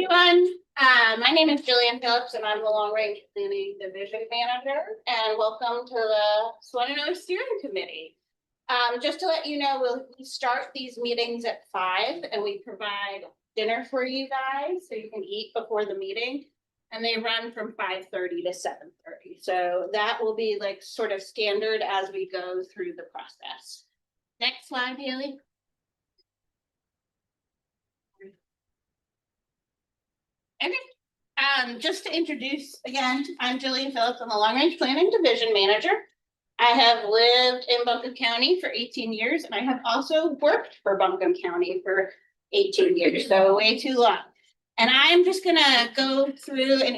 everyone. My name is Jillian Phillips and I'm the Long Range Planning Division Manager, and welcome to the Swannanoa Steering Committee. Just to let you know, we start these meetings at 5 and we provide dinner for you guys so you can eat before the meeting, and they run from 5:30 to 7:30. So that will be like sort of standard as we go through the process. Next slide, Haley. Okay. Just to introduce again, I'm Jillian Phillips. I'm the Long Range Planning Division Manager. I have lived in Buncombe County for 18 years, and I have also worked for Buncombe County for 18 years, so way too long. And I'm just gonna go through and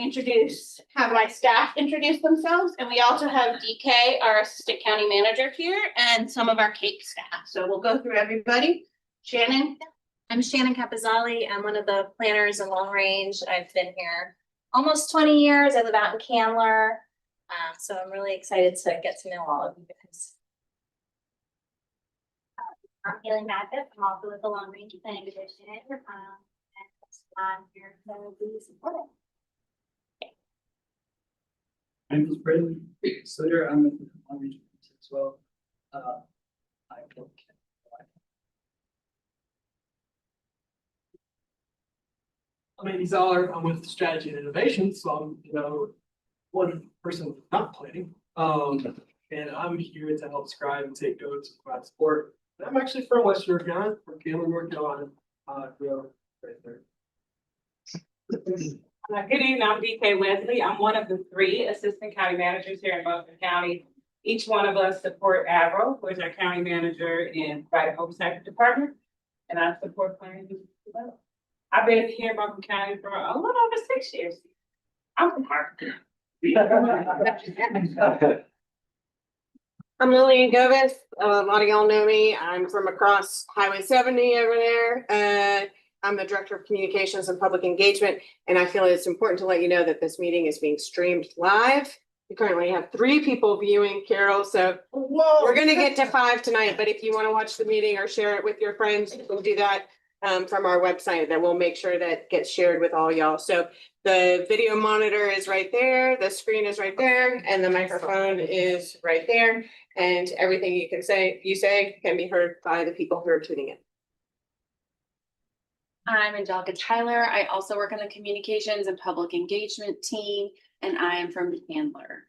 have my staff introduce themselves. And we also have DK, our Assistant County Manager here, and some of our CAPE staff. So we'll go through everybody. Shannon. I'm Shannon Capizali. I'm one of the planners in Long Range. I've been here almost 20 years. I live out in Candler. So I'm really excited to get to know all of you guys. I'm Haley Mathis. I'm also with the Long Range Planning Division. And I'm here to be supportive. I'm Bradley Slater. I'm with the Long Range as well. My name is Zoller. I'm with Strategy and Innovation, so I'm one person not planning. And I'm here to help scribe and take notes and provide support. And I'm actually from Western North Carolina, from Candler, North Carolina. Right there. Good evening, I'm DK Wesley. I'm one of the 3 assistant county managers here in Buncombe County. Each one of us support Avro, who is our county manager in Private Oversight Department, and I support planning and development. I've been here in Buncombe County for a little over 6 years. I'm from Harvard. I'm Lillian Govis. A lot of y'all know me. I'm from across Highway 70 over there. I'm the Director of Communications and Public Engagement, and I feel it's important to let you know that this meeting is being streamed live. We currently have 3 people viewing, Carol, so we're going to get to 5 tonight, but if you want to watch the meeting or share it with your friends, we'll do that from our website. That we'll make sure that gets shared with all y'all. So the video monitor is right there, the screen is right there, and the microphone is right there, and everything you say can be heard by the people who are tuning in. I'm Angelica Tyler. I also work on the communications and public engagement team, and I am from Candler.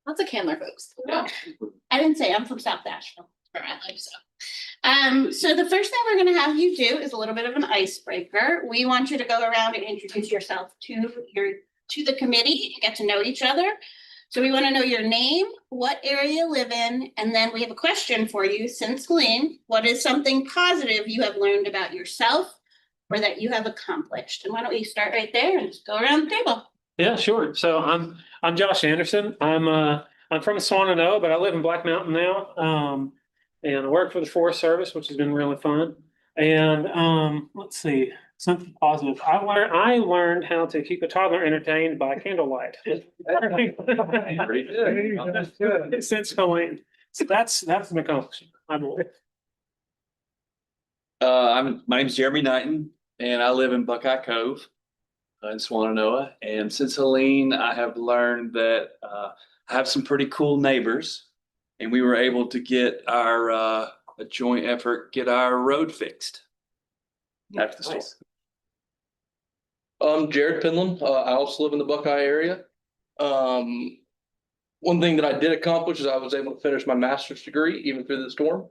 Lots of Candler folks. No, I didn't say I'm from South Nashville, where I live. So the first thing we're going to have you do is a little bit of an icebreaker. We want you to go around and introduce yourself to the committee and get to know each other. So we want to know your name, what area you live in, and then we have a question for you since Glean. What is something positive you have learned about yourself or that you have accomplished? And why don't we start right there and just go around the table? Yeah, sure. So I'm Josh Anderson. I'm from Swannanoa, but I live in Black Mountain now. And I work for the Forest Service, which has been really fun. And let's see, something positive. I learned how to keep a toddler entertained by candlelight. Since Halloween. So that's an accomplishment, I believe. My name's Jeremy Knighton, and I live in Buckeye Cove in Swannanoa. And since Helene, I have learned that I have some pretty cool neighbors, and we were able to get our a joint effort, get our road fixed after the storm. I'm Jared Penland. I also live in the Buckeye area. One thing that I did accomplish is I was able to finish my master's degree even through the storm.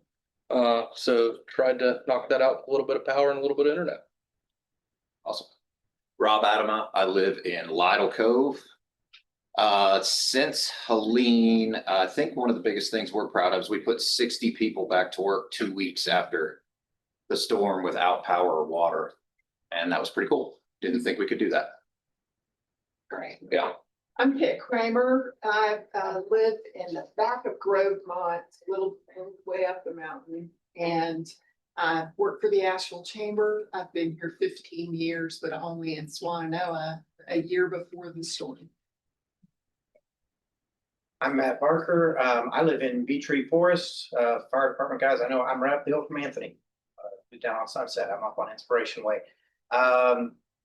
So tried to knock that out with a little bit of power and a little bit of internet. Awesome. Rob Adama. I live in Lytle Cove. Since Helene, I think one of the biggest things we're proud of is we put 60 people back to work 2 weeks after the storm without power or water. And that was pretty cool. Didn't think we could do that. Great. Yeah. I'm Kit Kramer. I live in the back of Grovemont, a little way up the mountain, and I work for the Asheville Chamber. I've been here 15 years, but only in Swannanoa a year before the storm. I'm Matt Barker. I live in Bee Tree Forest. Fire department guys, I know I'm right up the hill from Anthony. Down on Sunset. I'm up on Inspiration Way.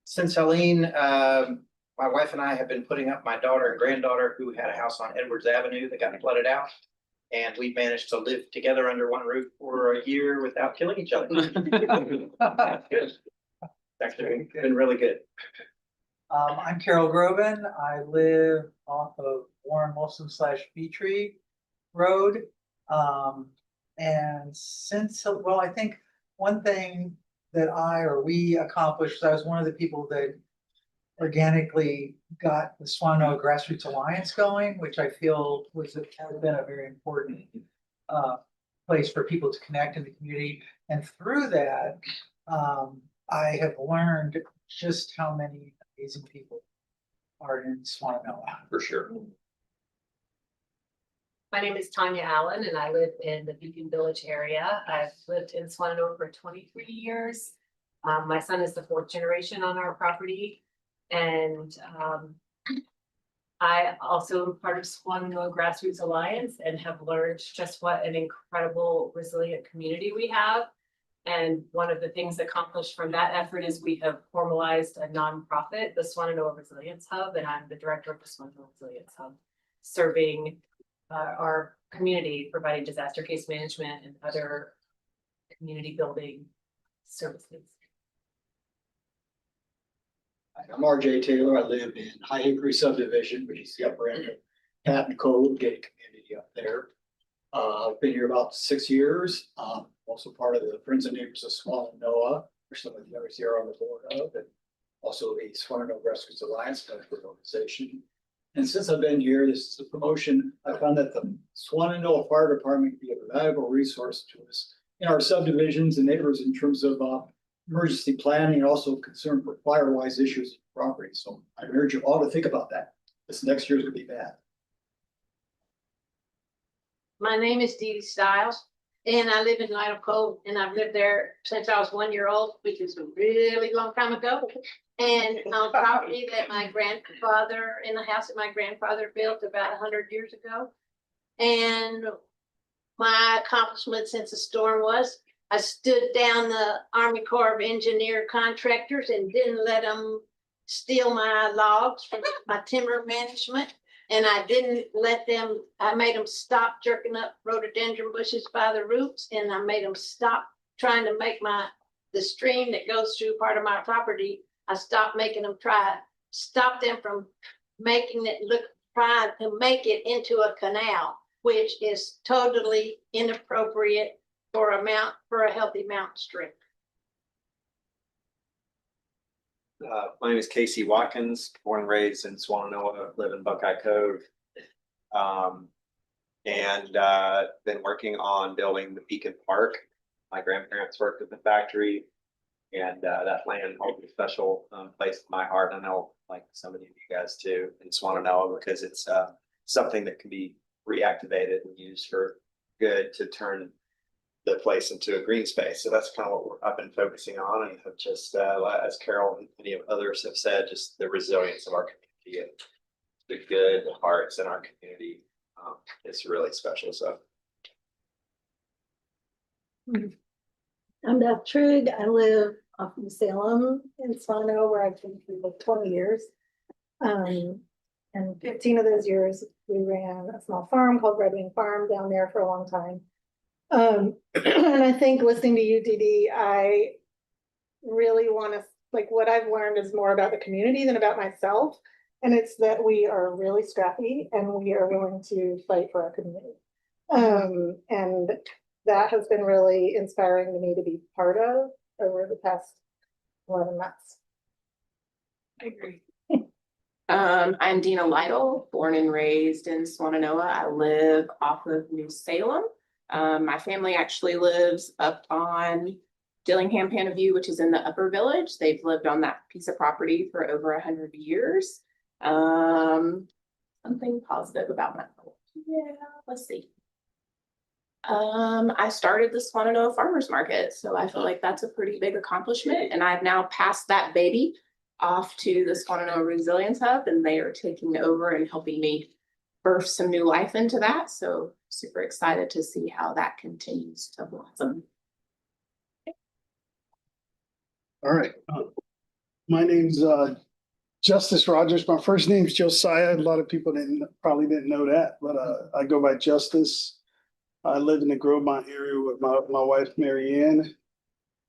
Since Helene, my wife and I have been putting up my daughter and granddaughter who had a house on Edwards Avenue that got flooded out. And we've managed to live together under one roof for a year without killing each other. Good. Actually, been really good. I'm Carol Groban. I live off of Warren Wilson / Beatree Road. And since, well, I think one thing that we accomplished, I was one of the people that organically got the Swannanoa Grassroots Alliance going, which I feel has been a very important place for people to connect in the community. And through that, I have learned just how many amazing people are in Swannanoa. For sure. My name is Tanya Allen and I live in the Beacon Village area. I've lived in Swannanoa for 23 years. My son is the 4th generation on our property. And I also am part of Swannanoa Grassroots Alliance and have learned just what an incredible resilient community we have. And one of the things accomplished from that effort is we have formalized a nonprofit, the Swannanoa Resilience Hub, and I'm the director of the Swannanoa Resilience Hub, serving our community, providing disaster case management and other community building services. I'm RJ Taylor. I live in High Hickory subdivision, which is the upper end of Patton Cove, gated community up there. I've been here about 6 years. Also part of the Friends and Neighbors of Swannanoa, which some of the others here are on the board of, and also the Swannanoa Grassroots Alliance, a good organization. And since I've been here, this is a promotion. I found that the Swannanoa Fire Department can be a valuable resource to us in our subdivisions and neighbors in terms of emergency planning and also concern for fire-wise issues in property. So I urge you all to think about that. This next year is going to be bad. My name is Dee Dee Stiles and I live in Lytle Cove and I've lived there since I was 1 year old, which is a really long time ago. And on property that my grandfather, in the house that my grandfather built about 100 years ago. And my accomplishment since the storm was I stood down the Army Corps of Engineer contractors and didn't let them steal my logs from my timber management. And I didn't let them, I made them stop jerking up rhododendron bushes by the roots. And I made them stop trying to make the stream that goes through part of my property. I stopped making them stop them from making it trying to make it into a canal, which is totally inappropriate for a healthy mountain stream. My name is Casey Watkins, born and raised in Swannanoa, live in Buckeye Cove. And been working on building the Beacon Park. My grandparents worked at the factory and that land holds a special place in my heart. I know like some of you guys too in Swannanoa because it's something that can be reactivated and used for good to turn the place into a green space. So that's kind of what I've been focusing on, and have just as Carol and many of others have said, just the resilience of our community and the good hearts in our community is really special. So I'm Beth Trigg. I live off in Salem in Swannanoa, where I've been for 20 years. And 15 of those years we ran a small farm called Red Wing Farm down there for a long time. And I think listening to you, Dee Dee, I really want to, like, what I've learned is more about the community than about myself. And it's that we are really scrappy and we are willing to fight for our community. And that has been really inspiring to me to be part of over the past 11 months. I agree. I'm Dina Lytle, born and raised in Swannanoa. I live off of New Salem. My family actually lives up on Dillingham Panaview, which is in the upper village. They've lived on that piece of property for over 100 years. Something positive about my life. Yeah, let's see. I started the Swannanoa Farmers Market, so I feel like that's a pretty big accomplishment. And I've now passed that baby off to the Swannanoa Resilience Hub, and they are taking over and helping me birth some new life into that. So super excited to see how that continues to blossom. All right. My name's Justice Rogers. My first name's Josiah. A lot of people probably didn't know that, but I go by Justice. I live in the Grobemont area with my wife, Mary Ann.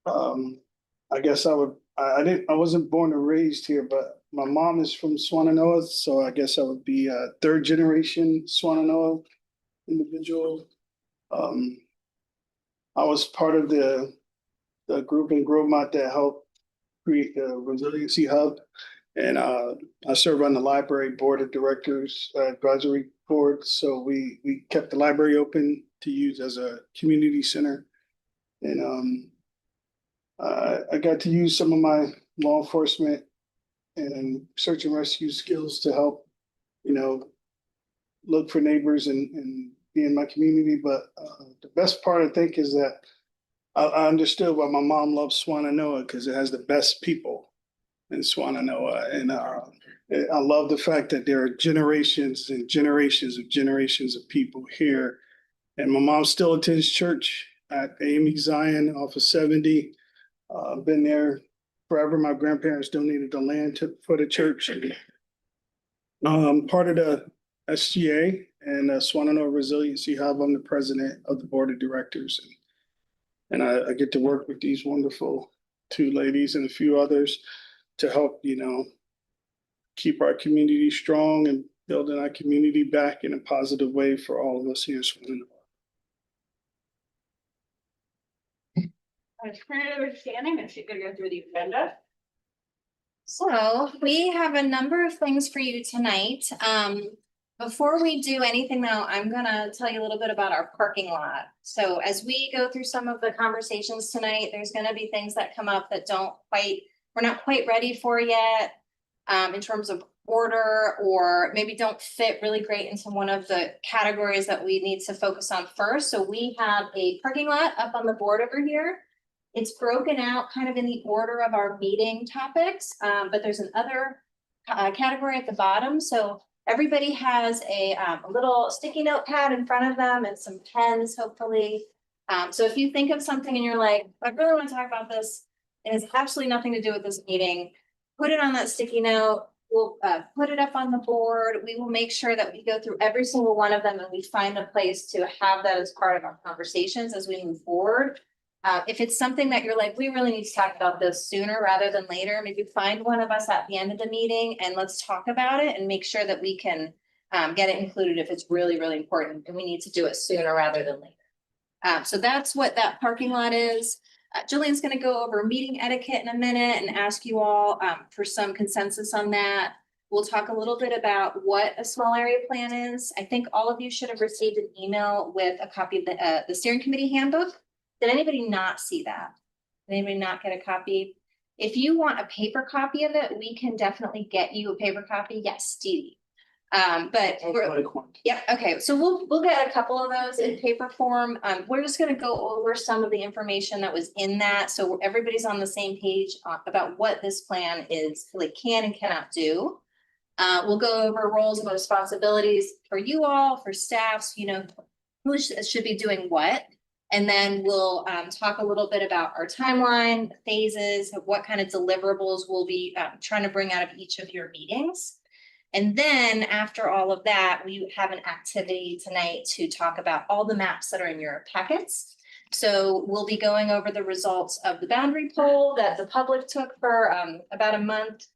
I guess I wasn't born or raised here, but my mom is from Swannanoa, so I guess I would be a third generation Swannanoa individual. I was part of the group in Grobemont that helped create the resiliency hub. And I serve on the library board of directors advisory board. So we kept the library open to use as a community center. And I got to use some of my law enforcement and search and rescue skills to help, look for neighbors and be in my community. But the best part, I think, is that I understood why my mom loves Swannanoa, because it has the best people in Swannanoa. And I love the fact that there are generations and generations of people here. And my mom still attends church at AME Zion off of 70. Been there forever. My grandparents donated the land for the church. Part of the SGA and Swannanoa Resiliency Hub. I'm the president of the board of directors. And I get to work with these wonderful two ladies and a few others to help, keep our community strong and building our community back in a positive way for all of us here in Swannanoa. Current understanding, and she's gonna go through the agenda. So we have a number of things for you tonight. Before we do anything though, I'm gonna tell you a little bit about our parking lot. So as we go through some of the conversations tonight, there's gonna be things that come up that we're not quite ready for yet. In terms of order, or maybe don't fit really great into one of the categories that we need to focus on first. So we have a parking lot up on the board over here. It's broken out kind of in the order of our meeting topics, but there's another category at the bottom. So everybody has a little sticky notepad in front of them and some pens, hopefully. So if you think of something and you're like, I really want to talk about this, it has absolutely nothing to do with this meeting, put it on that sticky note. We'll put it up on the board. We will make sure that we go through every single one of them and we find a place to have that as part of our conversations as we move forward. If it's something that you're like, we really need to talk about this sooner rather than later, maybe find one of us at the end of the meeting and let's talk about it and make sure that we can get it included if it's really, really important and we need to do it sooner rather than later. So that's what that parking lot is. Jillian's going to go over meeting etiquette in a minute and ask you all for some consensus on that. We'll talk a little bit about what a small area plan is. I think all of you should have received an email with a copy of the steering committee handbook. Did anybody not see that? Did anybody not get a copy? If you want a paper copy of it, we can definitely get you a paper copy. Yes, Dee. Yep. Okay. So we'll get a couple of those in paper form. We're just going to go over some of the information that was in that. So everybody's on the same page about what this plan is, really can and cannot do. We'll go over roles and responsibilities for you all, for staffs, who should be doing what. And then we'll talk a little bit about our timeline, phases, of what kind of deliverables we'll be trying to bring out of each of your meetings. And then after all of that, we have an activity tonight to talk about all the maps that are in your packets. So we'll be going over the results of the boundary poll that the public took for about a month.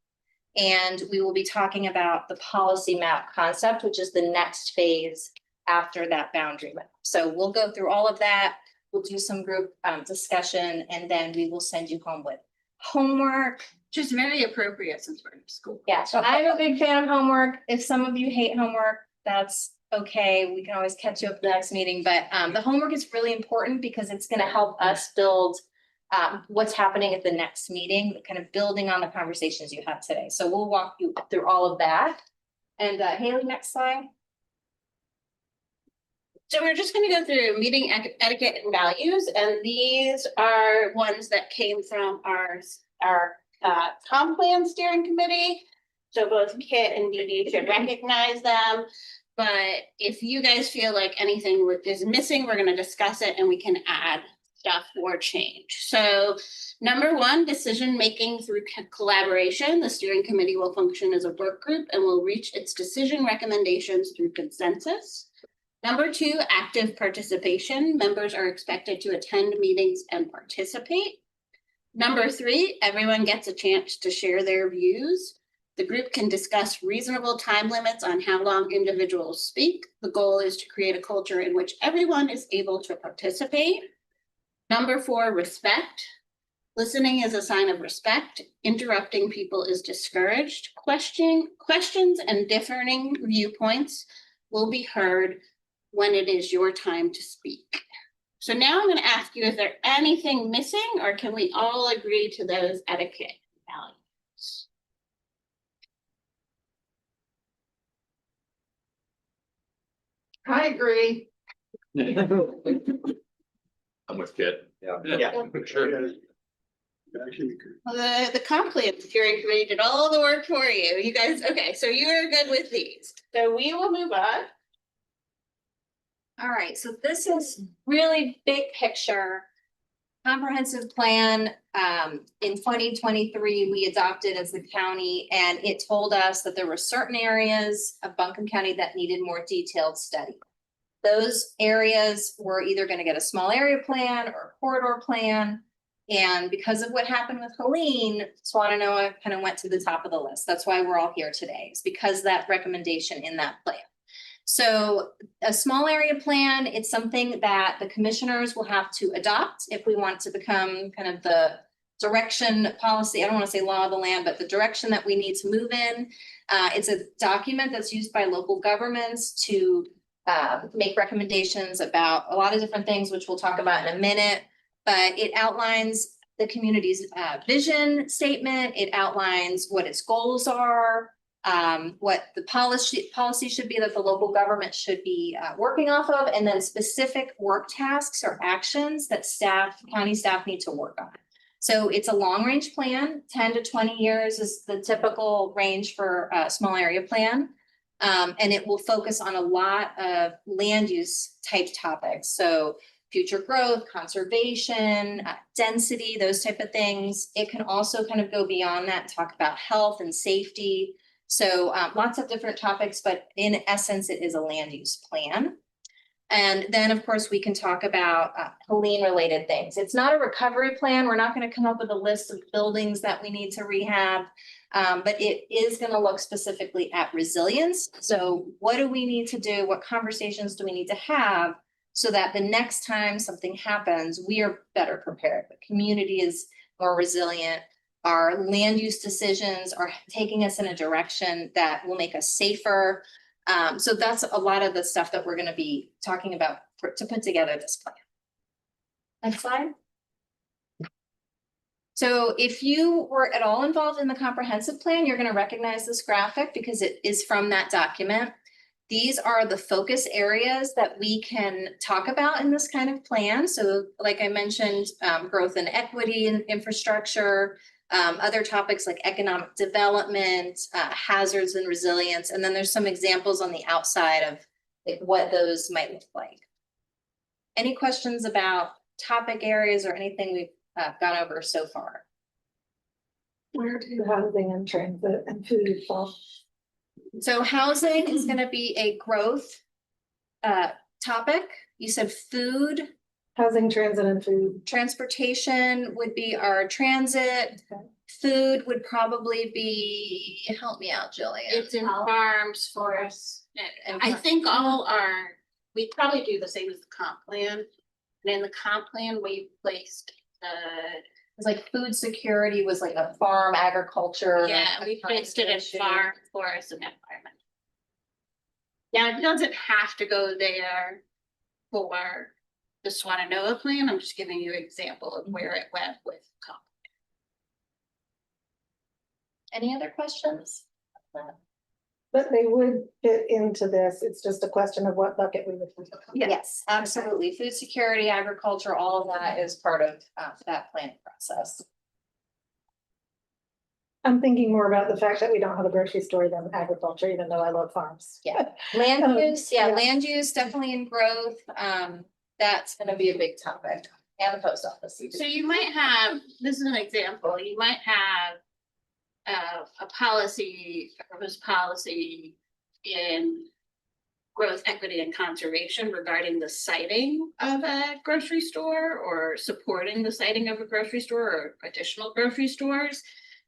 And we will be talking about the policy map concept, which is the next phase after that boundary map. So we'll go through all of that. We'll do some group discussion, and then we will send you home with homework. Just very appropriate since we're in school. Yeah, so I'm a big fan of homework. If some of you hate homework, that's okay. We can always catch you up at the next meeting. But the homework is really important because it's going to help us build what's happening at the next meeting, kind of building on the conversations you have today. So we'll walk you through all of that. And Haley, next slide. So we're just going to go through meeting etiquette and values, and these are ones that came from our comp plan steering committee. So both Kit and Dee Dee should recognize them. But if you guys feel like anything is missing, we're going to discuss it and we can add stuff or change. So number one, decision-making through collaboration. The steering committee will function as a work group and will reach its decision recommendations through consensus. Number two, active participation. Members are expected to attend meetings and participate. Number three, everyone gets a chance to share their views. The group can discuss reasonable time limits on how long individuals speak. The goal is to create a culture in which everyone is able to participate. Number four, respect. Listening is a sign of respect. Interrupting people is discouraged. Questions and differing viewpoints will be heard when it is your time to speak. So now I'm going to ask you, is there anything missing, or can we all agree to those etiquette values? I agree. I'm with Kit. Yeah. For sure. Well, the comp plan steering committee did all the work for you. You guys, okay, so you are good with these. So we will move on. All right, so this is really big picture. Comprehensive plan, in 2023, we adopted as the county, and it told us that there were certain areas of Buncombe County that needed more detailed study. Those areas were either gonna get a small area plan or a corridor plan. And because of what happened with Helene, Swannanoa kind of went to the top of the list. That's why we're all here today, is because that recommendation in that plan. So a small area plan, it's something that the commissioners will have to adopt if we want to become kind of the direction policy. I don't want to say law of the land, but the direction that we need to move in. It's a document that's used by local governments to make recommendations about a lot of different things, which we'll talk about in a minute. But it outlines the community's vision statement. It outlines what its goals are, what the policy should be that the local government should be working off of, and then specific work tasks or actions that county staff need to work on. So it's a long range plan. 10 to 20 years is the typical range for a small area plan. And it will focus on a lot of land use type topics. So future growth, conservation, density, those type of things. It can also kind of go beyond that and talk about health and safety. So lots of different topics, but in essence, it is a land use plan. And then, of course, we can talk about Helene related things. It's not a recovery plan. We're not going to come up with a list of buildings that we need to rehab, but it is going to look specifically at resilience. So what do we need to do? What conversations do we need to have so that the next time something happens, we are better prepared? The community is more resilient. Our land use decisions are taking us in a direction that will make us safer. So that's a lot of the stuff that we're going to be talking about to put together this plan. Next slide. So if you were at all involved in the comprehensive plan, you're going to recognize this graphic because it is from that document. These are the focus areas that we can talk about in this kind of plan. So like I mentioned, growth and equity and infrastructure, other topics like economic development, hazards and resilience. And then there's some examples on the outside of like what those might look like. Any questions about topic areas or anything we've gone over so far? Where do housing and transit and food fall? So housing is going to be a growth topic. You said food. Housing, transit, and food. Transportation would be our transit. Okay. Food would probably be, help me out, Jillian. It's in farms, forests. And I think we probably do the same as the comp plan. And in the comp plan, we placed it's like food security was like a farm agriculture. Yeah, we placed it in farm, forest, and environment. Yeah, it doesn't have to go there for the Swannanoa plan. I'm just giving you an example of where it went with comp. Any other questions? But they would fit into this. It's just a question of what bucket we would. Yes, absolutely. Food security, agriculture, all of that is part of that planning process. I'm thinking more about the fact that we don't have a grocery store than agriculture, even though I love farms. Yeah, land use, land use definitely in growth. That's going to be a big topic. And the post office. So you might have, this is an example, you might have a policy, a proposed policy in growth, equity, and conservation regarding the siting of a grocery store or supporting the siting of a grocery store or additional grocery stores.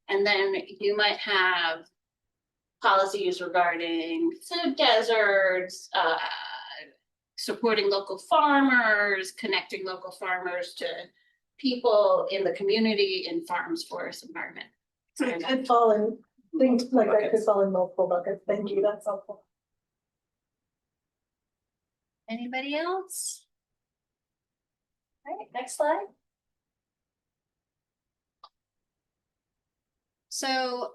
And then you might have policies regarding food deserts, supporting local farmers, connecting local farmers to people in the community in farms, forests, environment. So it could fall in, things like that could fall in multiple buckets. Thank you, that's helpful. Anybody else? All right, next slide. So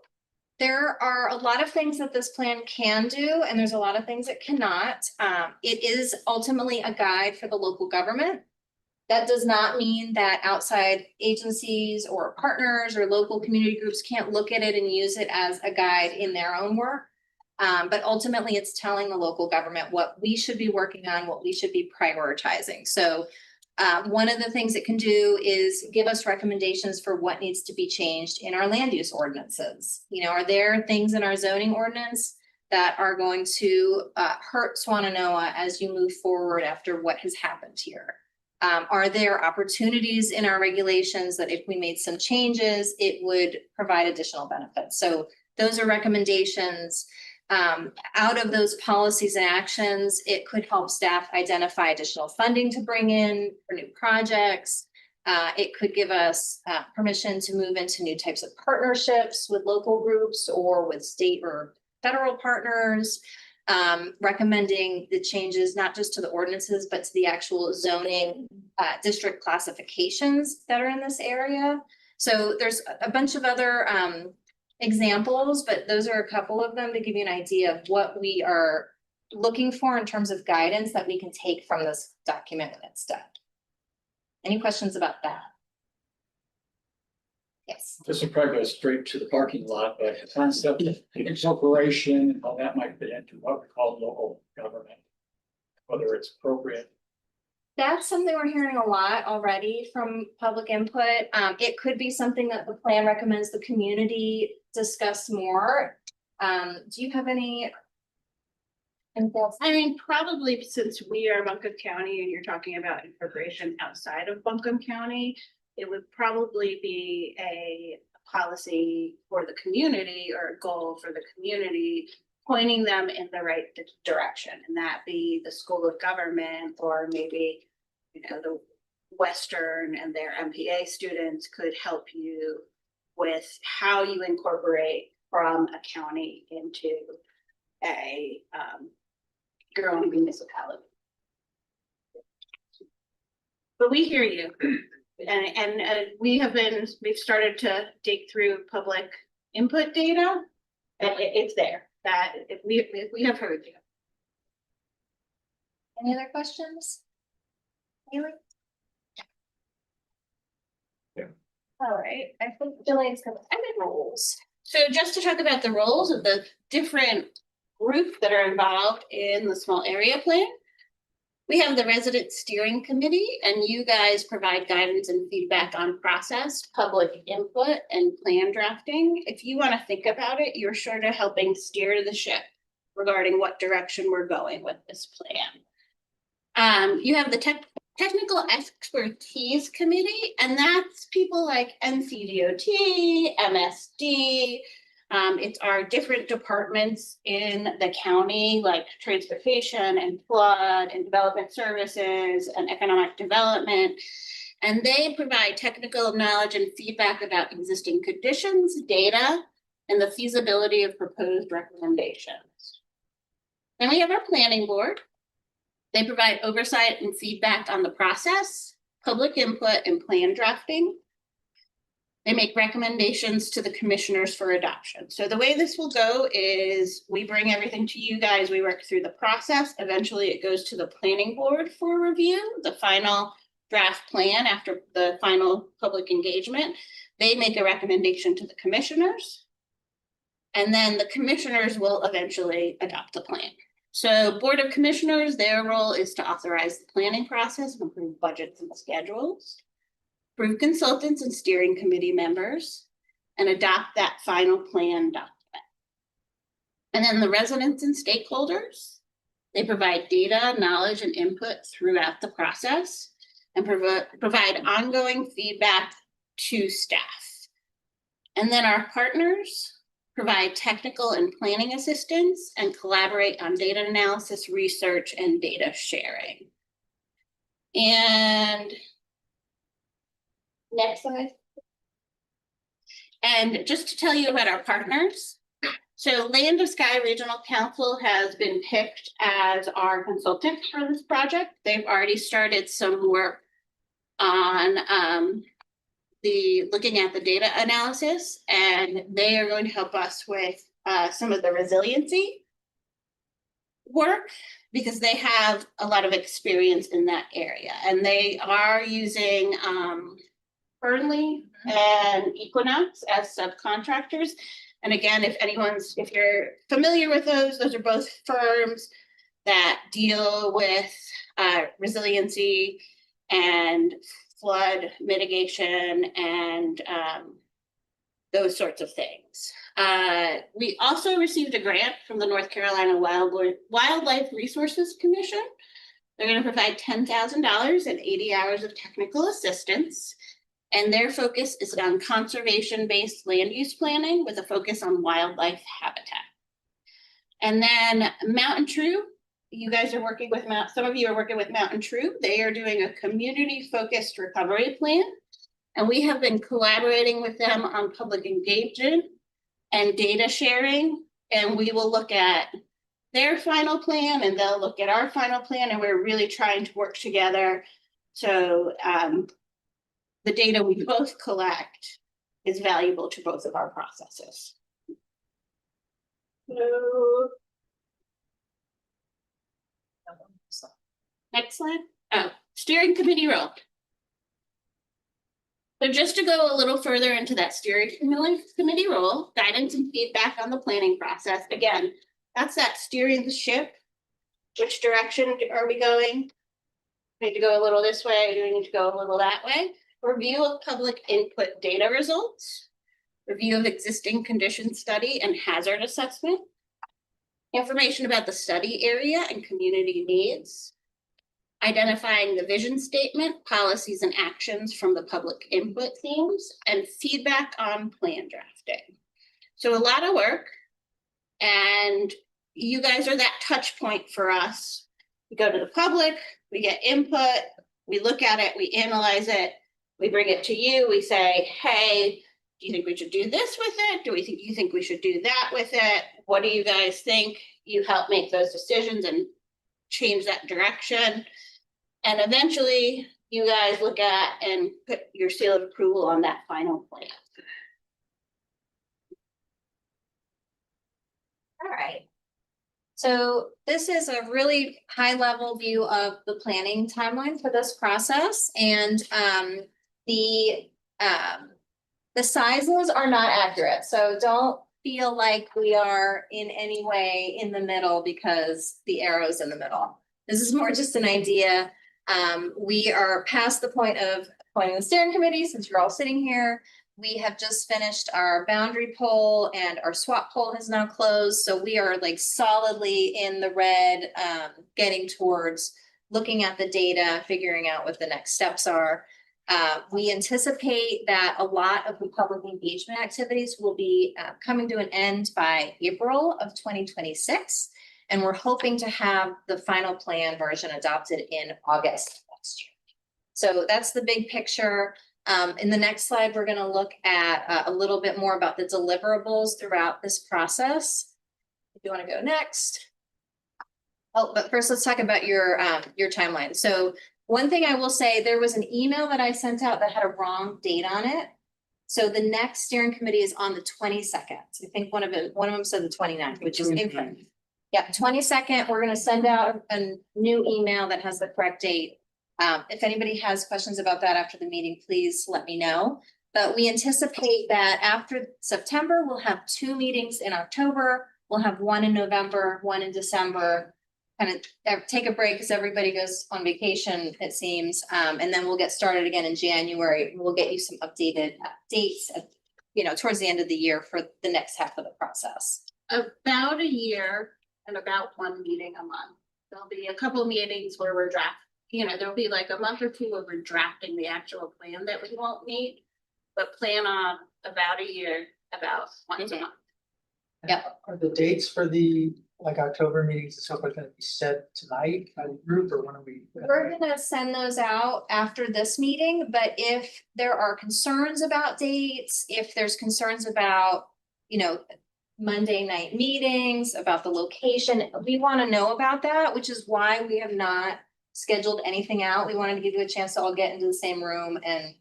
there are a lot of things that this plan can do, and there's a lot of things it cannot. It is ultimately a guide for the local government. That does not mean that outside agencies or partners or local community groups can't look at it and use it as a guide in their own work. But ultimately, it's telling the local government what we should be working on, what we should be prioritizing. So one of the things it can do is give us recommendations for what needs to be changed in our land use ordinances. You know, are there things in our zoning ordinance that are going to hurt Swannanoa as you move forward after what has happened here? Are there opportunities in our regulations that if we made some changes, it would provide additional benefits? So those are recommendations. Out of those policies and actions, it could help staff identify additional funding to bring in for new projects. It could give us permission to move into new types of partnerships with local groups or with state or federal partners. Recommending the changes, not just to the ordinances, but to the actual zoning district classifications that are in this area. So there's a bunch of other examples, but those are a couple of them to give you an idea of what we are looking for in terms of guidance that we can take from this document when it's done. Any questions about that? Yes. This will probably go straight to the parking lot, but the concept of incorporation and how that might fit into what we call local government, whether it's appropriate. That's something we're hearing a lot already from public input. It could be something that the plan recommends the community discuss more. Do you have any? I mean, probably since we are Buncombe County and you're talking about incorporation outside of Buncombe County, it would probably be a policy for the community or a goal for the community, pointing them in the right direction, and that be the School of Government, or maybe, you know, the Western and their MPA students could help you with how you incorporate from a county into a your own municipality. But we hear you. And we've started to dig through public input data, and it's there, that if we have heard you. Any other questions? Haley? Yeah. All right, I think Jillian's coming. I'm in roles. So just to talk about the roles of the different groups that are involved in the small area plan. We have the resident steering committee, and you guys provide guidance and feedback on process, public input, and plan drafting. If you want to think about it, you're sort of helping steer the ship regarding what direction we're going with this plan. You have the technical expertise committee, and that's people like NCDOT, MSD. It's our different departments in the county, like transportation and flood and development services and economic development. And they provide technical knowledge and feedback about existing conditions, data, and the feasibility of proposed recommendations. Then we have our planning board. They provide oversight and feedback on the process, public input, and plan drafting. They make recommendations to the commissioners for adoption. So the way this will go is we bring everything to you guys, we work through the process. Eventually it goes to the planning board for review, the final draft plan after the final public engagement. They make a recommendation to the commissioners. And then the commissioners will eventually adopt the plan. So Board of Commissioners, their role is to authorize the planning process and approve budgets and schedules, approve consultants and steering committee members, and adopt that final plan document. And then the residents and stakeholders, they provide data, knowledge, and input throughout the process and provide ongoing feedback to staff. And then our partners provide technical and planning assistance and collaborate on data analysis, research, and data sharing. And next slide. And just to tell you about our partners, so Land of Sky Regional Council has been picked as our consultant for this project. They've already started some work on looking at the data analysis, and they are going to help us with some of the resiliency work because they have a lot of experience in that area, and they are using Burnley and Equinox as subcontractors. And again, if you're familiar with those are both firms that deal with resiliency and flood mitigation and those sorts of things. We also received a grant from the North Carolina Wildlife Resources Commission. They're going to provide $10,000 and 80 hours of technical assistance. And their focus is on conservation-based land use planning with a focus on wildlife habitat. And then Mountain True, you guys are working with some of you are working with Mountain True. They are doing a community-focused recovery plan. And we have been collaborating with them on public engagement and data sharing. And we will look at their final plan and they'll look at our final plan. And we're really trying to work together. So the data we both collect is valuable to both of our processes. So, next slide. Oh, steering committee role. So just to go a little further into that steering committee role, guidance and feedback on the planning process. Again, that's that steering the ship. Which direction are we going? We need to go a little this way. Do we need to go a little that way? Review of public input data results, review of existing condition study and hazard assessment, information about the study area and community needs, identifying the vision statement, policies and actions from the public input themes, and feedback on plan drafting. So a lot of work, and you guys are that touch point for us. We go to the public, we get input, we look at it, we analyze it, we bring it to you, we say, hey, do you think we should do this with it? Do you think we should do that with it? What do you guys think? You help make those decisions and change that direction. And eventually you guys look at and put your seal of approval on that final plan. All right. So this is a really high level view of the planning timeline for this process, and the sizes are not accurate. So don't feel like we are in any way in the middle because the arrow's in the middle. This is more just an idea. We are past the point of appointing the steering committee since you're all sitting here. We have just finished our boundary poll and our swap poll has now closed. So we are like solidly in the red, getting towards looking at the data, figuring out what the next steps are. We anticipate that a lot of the public engagement activities will be coming to an end by April of 2026. And we're hoping to have the final plan version adopted in August next year. So that's the big picture. In the next slide, we're going to look at a little bit more about the deliverables throughout this process. If you want to go next. Oh, but first let's talk about your timeline. So one thing I will say, there was an email that I sent out that had a wrong date on it. So the next steering committee is on the 22nd. I think one of them said the 29th, which is incorrect. Yeah, 22nd, we're going to send out a new email that has the correct date. If anybody has questions about that after the meeting, please let me know. But we anticipate that after September, we'll have 2 meetings in October. We'll have one in November, one in December. kind of take a break because everybody goes on vacation, it seems. And then we'll get started again in January. We'll get you some updated dates, towards the end of the year for the next half of the process. About a year and about one meeting a month. There'll be a couple meetings where we're there'll be like a month or two where we're drafting the actual plan that we won't meet. But plan on about a year, about once a month. Yep. Are the dates for the October meetings and so forth gonna be set tonight by the group, or when are we? We're gonna send those out after this meeting, but if there are concerns about dates, if there's concerns about, Monday night meetings, about the location, we wanna know about that, which is why we have not scheduled anything out. We wanted to give you a chance to all get into the same room and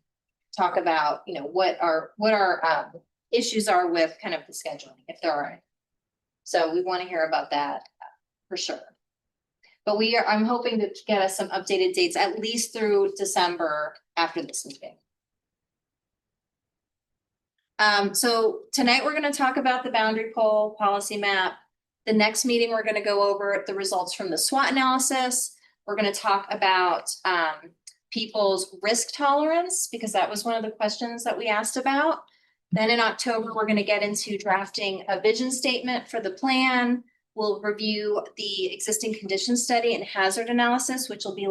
talk about, what our issues are with kind of the scheduling, if there are any. So we want to hear about that for sure. But I'm hoping to get us some updated dates, at least through December after this meeting. So tonight we're going to talk about the boundary pole policy map. The next meeting, we're going to go over the results from the SWOT analysis. We're going to talk about people's risk tolerance, because that was one of the questions that we asked about. Then in October, we're going to get into drafting a vision statement for the plan. We'll review the existing condition study and hazard analysis, which will be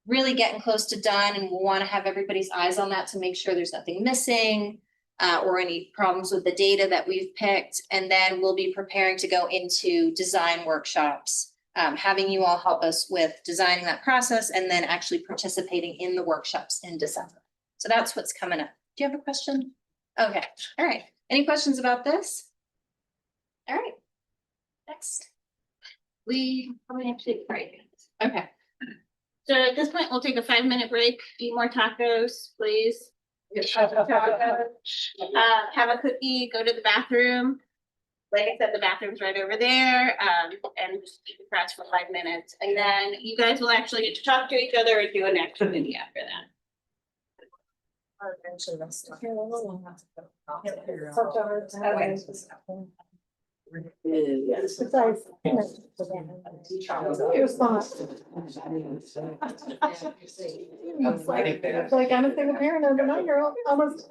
really getting close to done. And we'll want to have everybody's eyes on that to make sure there's nothing missing or any problems with the data that we've picked. And then we'll be preparing to go into design workshops, having you all help us with designing that process and then actually participating in the workshops in December. So that's what's coming up. Do you have a question? Okay, all right. Any questions about this? All right. Next. We probably have to take a break. Okay. So at this point, we'll take a 5-minute break, eat more tacos, please. Have a cookie, go to the bathroom. Like I said, the bathroom's right over there, and just keep the press for 5 minutes. And then you guys will actually get to talk to each other and do an activity after that. It's like I'm a single parent of a 9-year-old, almost.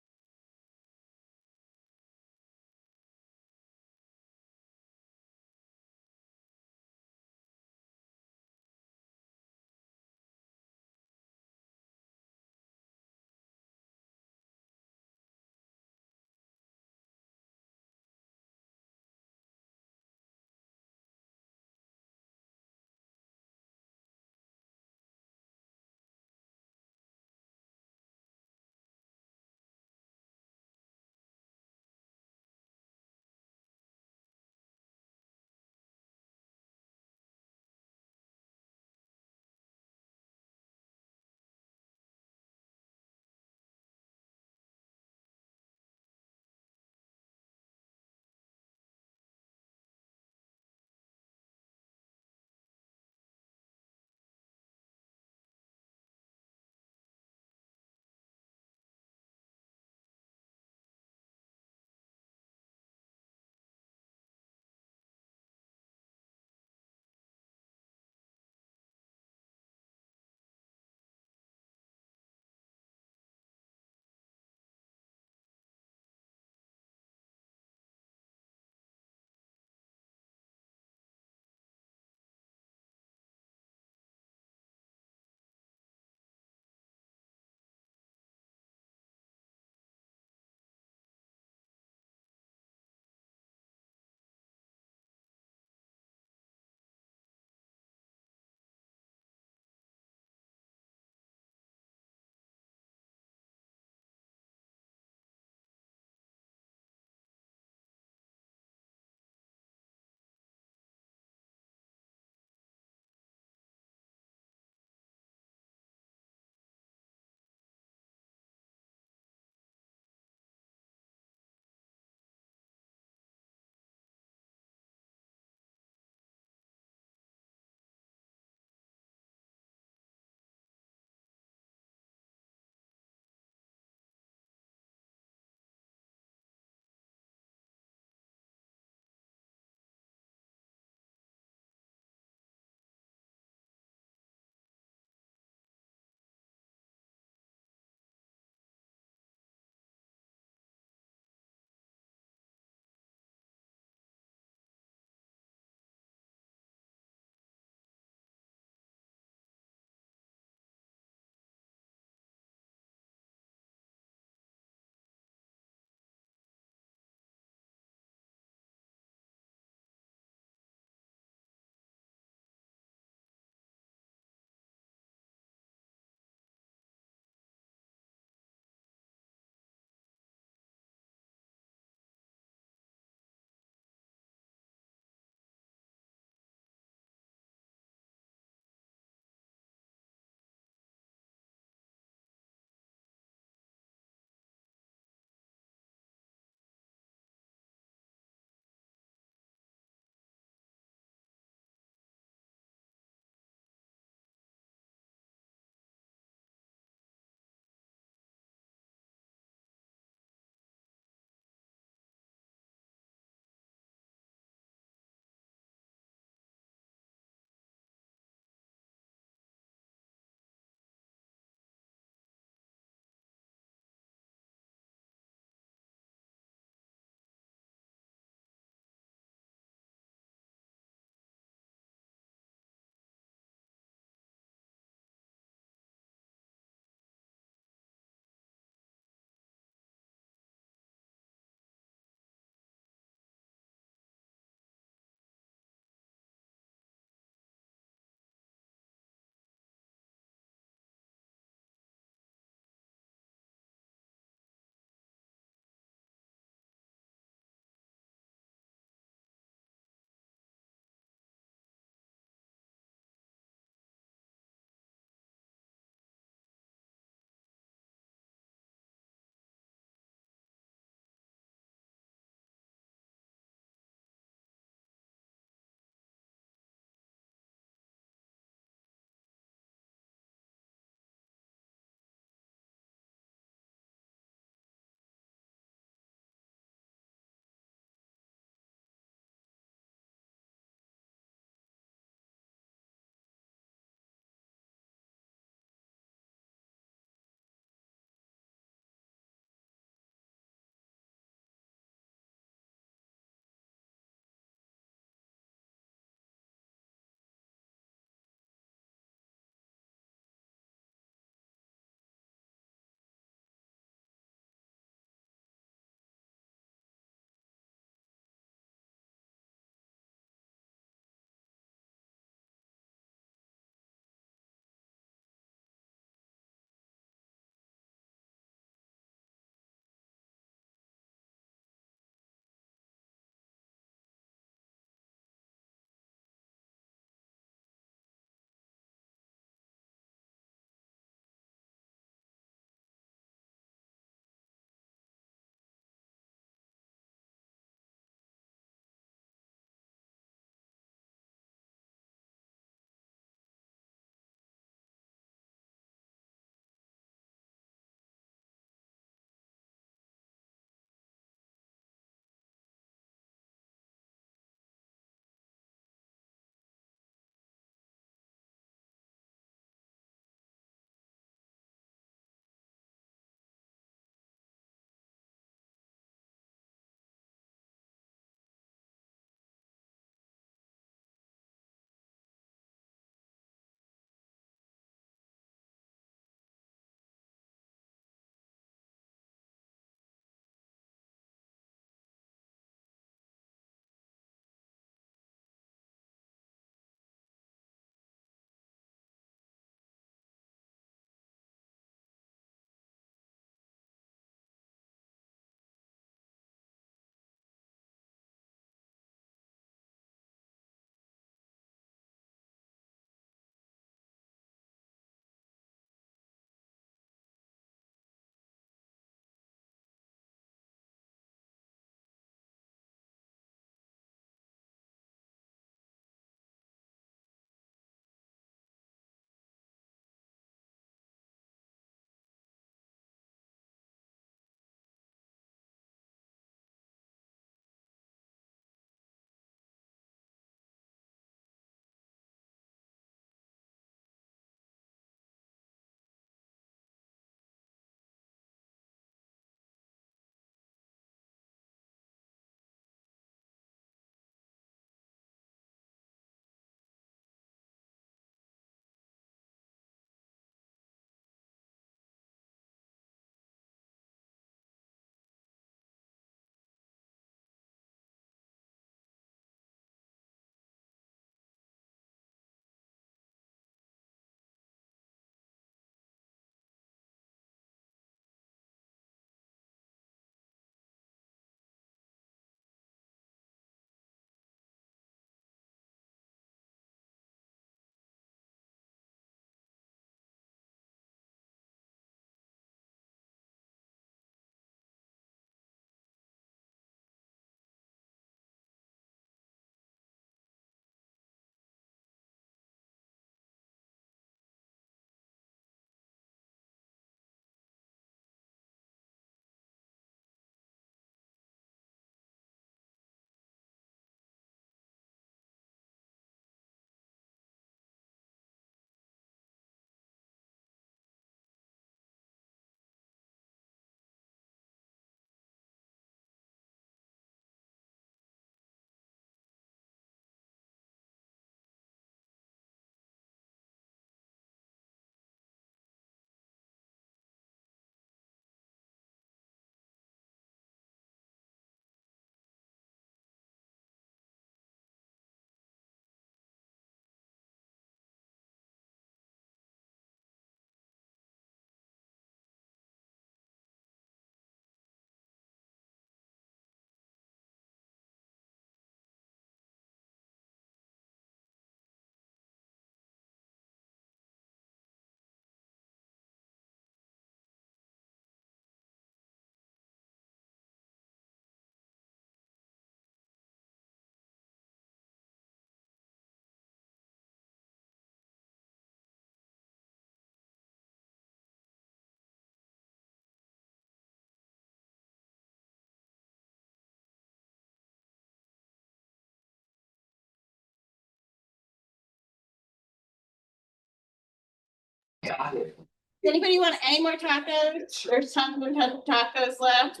Does anybody want any more tacos? There's tons of tacos left.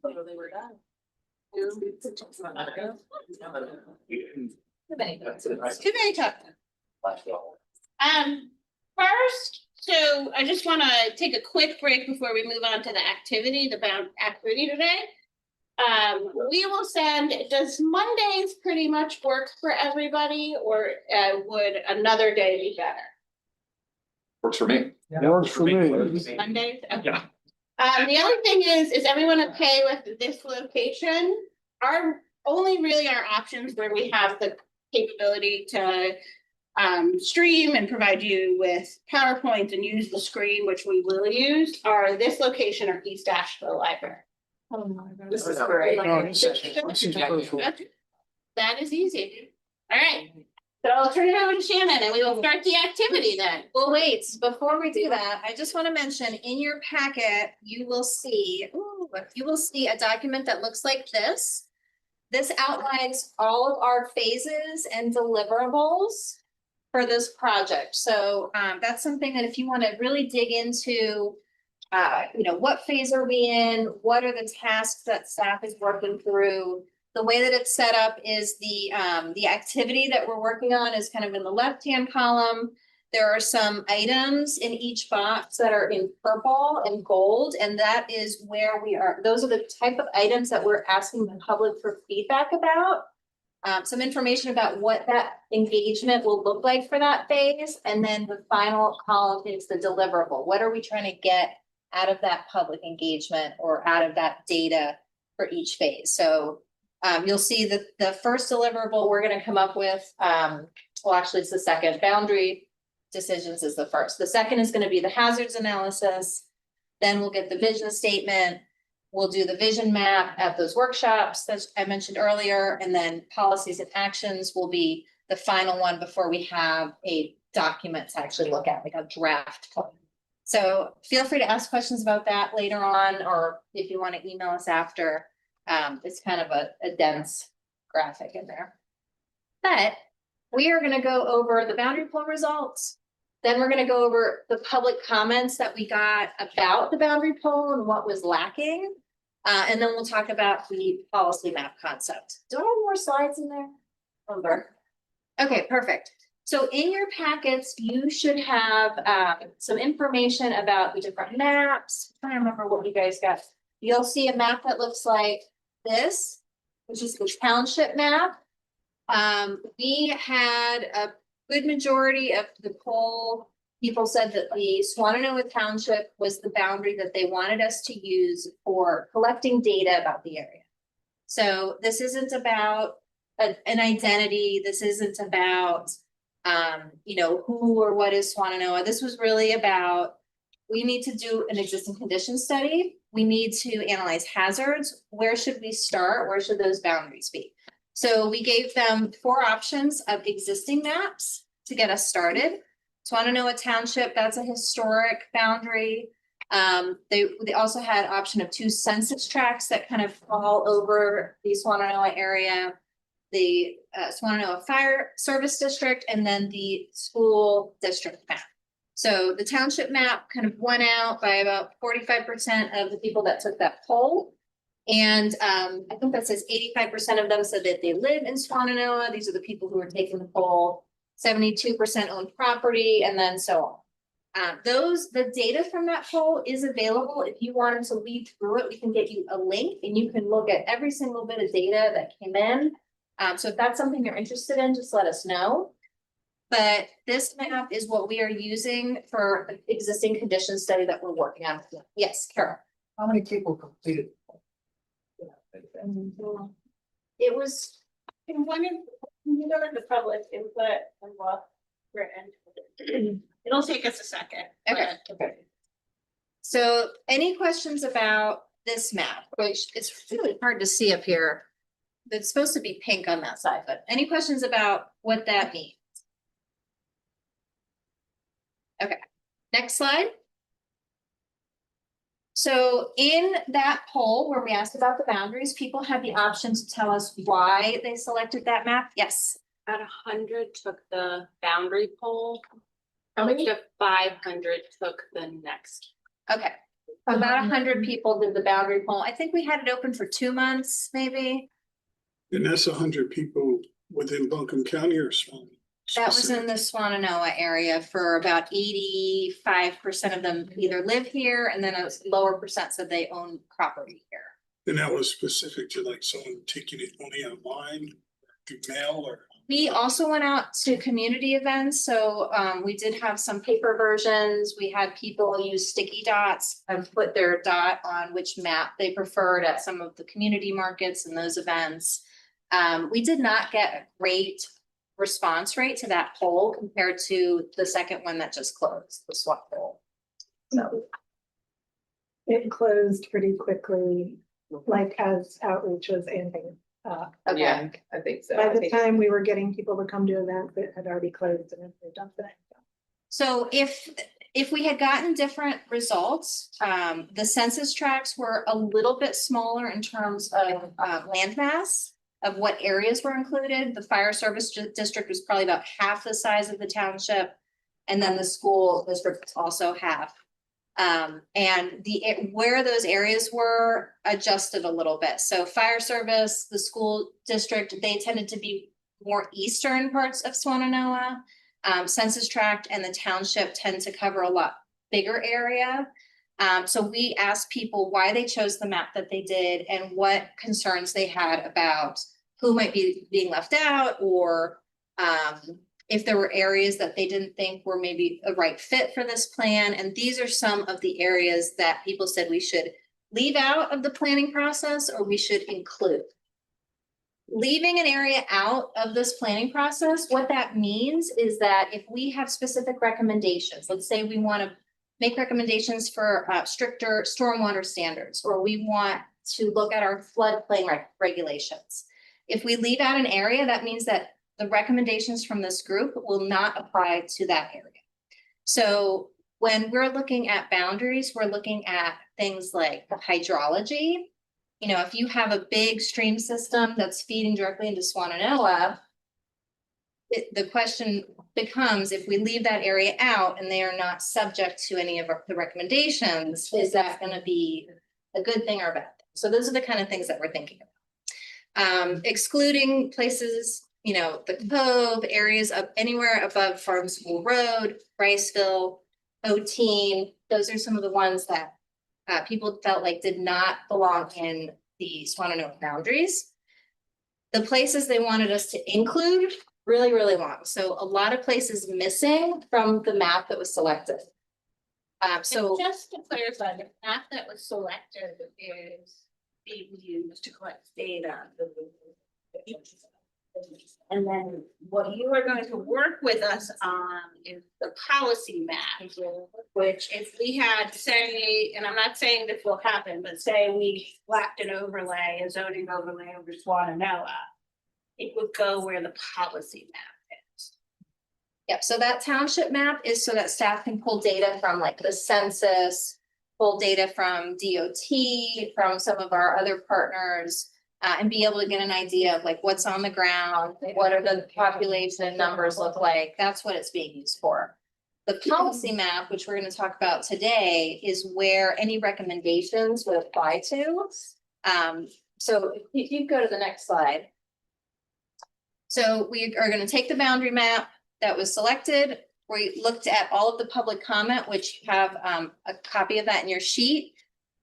We're done. Too many tacos. First, so I just want to take a quick break before we move on to the activity, the bound activity today. We will send, does Mondays pretty much work for everybody, or would another day be better? Works for me. Works for me. Mondays? Okay. Yeah. The other thing is everyone okay with this location? Our options where we have the capability to stream and provide you with PowerPoint and use the screen, which we will use, are this location or East Asheville Library. Oh my God. This is great. That is easy. All right. So I'll turn it over to Shannon and we will start the activity then. Well, wait, before we do that, I just want to mention in your packet, you will see a document that looks like this. This outlines all of our phases and deliverables for this project. So that's something that if you want to really dig into, what phase are we in? What are the tasks that staff is working through? The way that it's set up is the activity that we're working on is kind of in the left-hand column. There are some items in each box that are in purple and gold, and that is where we are. Those are the type of items that we're asking the public for feedback about. Some information about what that engagement will look like for that phase. And then the final column is the deliverable. What are we trying to get out of that public engagement or out of that data for each phase? So you'll see that the first deliverable we're going to come up with, well, actually it's the second. Boundary decisions is the first. The second is going to be the hazards analysis. Then we'll get the vision statement. We'll do the vision map at those workshops that I mentioned earlier, and then policies and actions will be the final one before we have a document to actually look at, like a draft. So feel free to ask questions about that later on, or if you want to email us after. It's kind of a dense graphic in there. But we are going to go over the boundary poll results. Then we're going to go over the public comments that we got about the boundary poll and what was lacking. And then we'll talk about the policy map concept. Do I have more slides in there? Okay, perfect. So in your packets, you should have some information about the different maps. I'm trying to remember what you guys got. You'll see a map that looks like this, which is the township map. We had a good majority of the poll people said that the Swannanoa Township was the boundary that they wanted us to use for collecting data about the area. So this isn't about an identity. This isn't about, who or what is Swannanoa. This was really about, we need to do an existing condition study. We need to analyze hazards. Where should we start? Where should those boundaries be? So we gave them 4 options of existing maps to get us started. Swannanoa Township, that's a historic boundary. They also had option of 2 census tracts that kind of fall over the Swannanoa area, the Swannanoa Fire Service District, and then the school district map. So the township map kind of won out by about 45% of the people that took that poll. And I think that says 85% of them said that they live in Swannanoa. These are the people who are taking the poll. 72% owned property, and then so on. The data from that poll is available. If you wanted to read through it, we can get you a link and you can look at every single bit of data that came in. So if that's something you're interested in, just let us know. But this map is what we are using for the existing condition study that we're working on. Yes, Carol. How many people completed? It was. And when you go to the public input and what we're in, it'll take us a second. Okay. So any questions about this map, which it's really hard to see up here? It's supposed to be pink on that side, but any questions about what that means? Okay, next slide. So in that poll where we asked about the boundaries, people had the option to tell us why they selected that map. Yes. About 100 took the boundary poll. How many? 500 took the next. Okay, about 100 people did the boundary poll. I think we had it open for 2 months, maybe. And that's 100 people within Buncombe County or Swan? That was in the Swannanoa area for about 85% of them either live here, and then a lower percent said they own property here. And that was specific to like someone taking it only online, through mail or? We also went out to community events, so we did have some paper versions. We had people use sticky dots and put their dot on which map they preferred at some of the community markets and those events. We did not get a great response rate to that poll compared to the second one that just closed, the SWAT poll. So It closed pretty quickly, like as outreach was ending. okay. Yeah, I think so. By I the think- time we were getting people to come to events, it had already closed and it dumped it. So if we had gotten different results, the census tracts were a little bit smaller in terms of land mass of what areas were included. The fire service district was probably about half the size of the township. And then the school district was also half. And where those areas were adjusted a little bit. So fire service, the school district, they tended to be more eastern parts of Swannanoa. Census tract and the township tend to cover a lot bigger area. So we asked people why they chose the map that they did and what concerns they had about who might be being left out, or if there were areas that they didn't think were maybe a right fit for this plan. And these are some of the areas that people said we should leave out of the planning process or we should include. Leaving an area out of this planning process, what that means is that if we have specific recommendations, let's say we want to make recommendations for stricter stormwater standards, or we want to look at our floodplain regulations. If we leave out an area, that means that the recommendations from this group will not apply to that area. So when we're looking at boundaries, we're looking at things like the hydrology. You know, if you have a big stream system that's feeding directly into Swannanoa, the question becomes, if we leave that area out and they are not subject to any of the recommendations, is that going to be a good thing or a bad thing? So those are the kind of things that we're thinking about. Excluding places, you know, the Cove, areas of anywhere above Farm School Road, Riceville, Otine, those are some of the ones that people felt like did not belong in the Swannanoa boundaries. The places they wanted us to include, really, really long. So a lot of places missing from the map that was selected. So just to clarify, the map that was selected is being used to collect data. And then what you are going to work with us on is the policy map, which if we had, say, and I'm not saying this will happen, but say we slapped an overlay, a zoning overlay over Swannanoa, it would go where the policy map is. yep, so that township map is so that staff can pull data from like the census, pull data from DOT, from some of our other partners, and be able to get an idea of like what's on the ground, what are the population numbers look like. That's what it's being used for. The policy map, which we're going to talk about today, is where any recommendations would apply to. So if you go to the next slide. So we are going to take the boundary map that was selected. We looked at all of the public comment, which you have a copy of that in your sheet.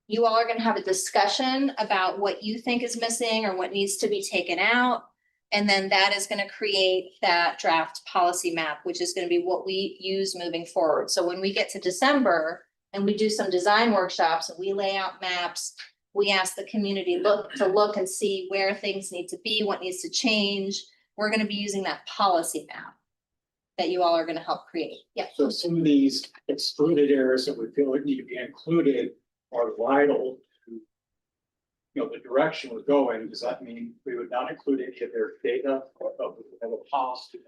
You all are going to have a discussion about what you think is missing or what needs to be taken out. And then that is going to create that draft policy map, which is going to be what we use moving forward. So when we get to December and we do some design workshops and we lay out maps, we ask the community to look and see where things need to be, what needs to change. We're going to be using that policy map that you all are going to help create. Yeah. So some of these excluded areas that we feel need to be included are vital to, you know, the direction we're going. Does that mean we would not include any of their data or have a policy?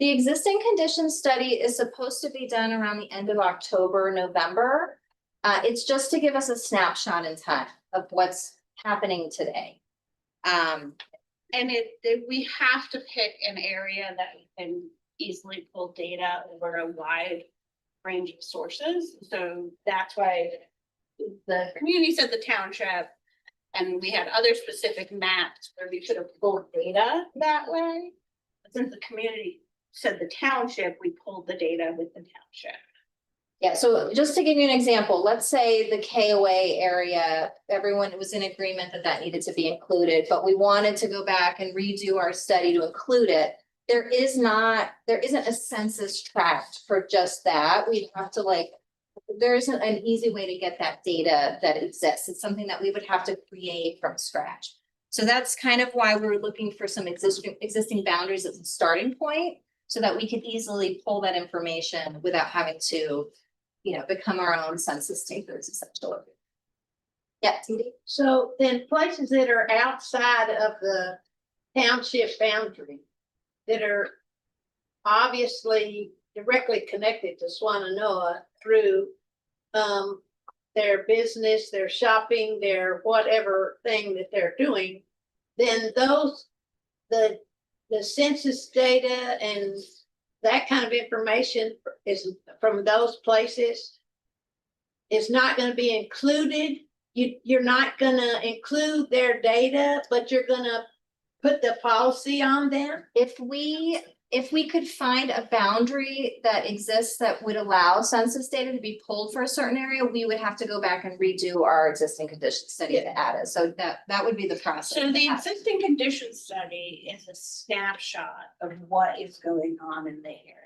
The existing conditions study is supposed to be done around the end of October, November. It's just to give us a snapshot in time of what's happening today. And we have to pick an area that we can easily pull data over a wide range of sources. So that's why the community said the township, and we had other specific maps where we could have pulled data that way. But since the community said the township, we pulled the data with the township. Yeah, so just to give you an example, let's say the KOA area, everyone was in agreement that that needed to be included, but we wanted to go back and redo our study to include it. There isn't a census tract for just that. We'd have to there isn't an easy way to get that data that exists. It's something that we would have to create from scratch. So that's kind of why we're looking for some existing boundaries as a starting point, so that we can easily pull that information without having to, become our own census takers essentially. Yeah, TD? So then places that are outside of the township boundary that are obviously directly connected to Swannanoa through their business, their shopping, their whatever thing that they're doing, then the census data and that kind of information is from those places is not going to be included. You're not going to include their data, but you're going to put the policy on them. If we could find a boundary that exists that would allow census data to be pulled for a certain area, we would have to go back and redo our existing condition study to add it. So that would be the process. So the existing condition study is a snapshot of what is going on in the area.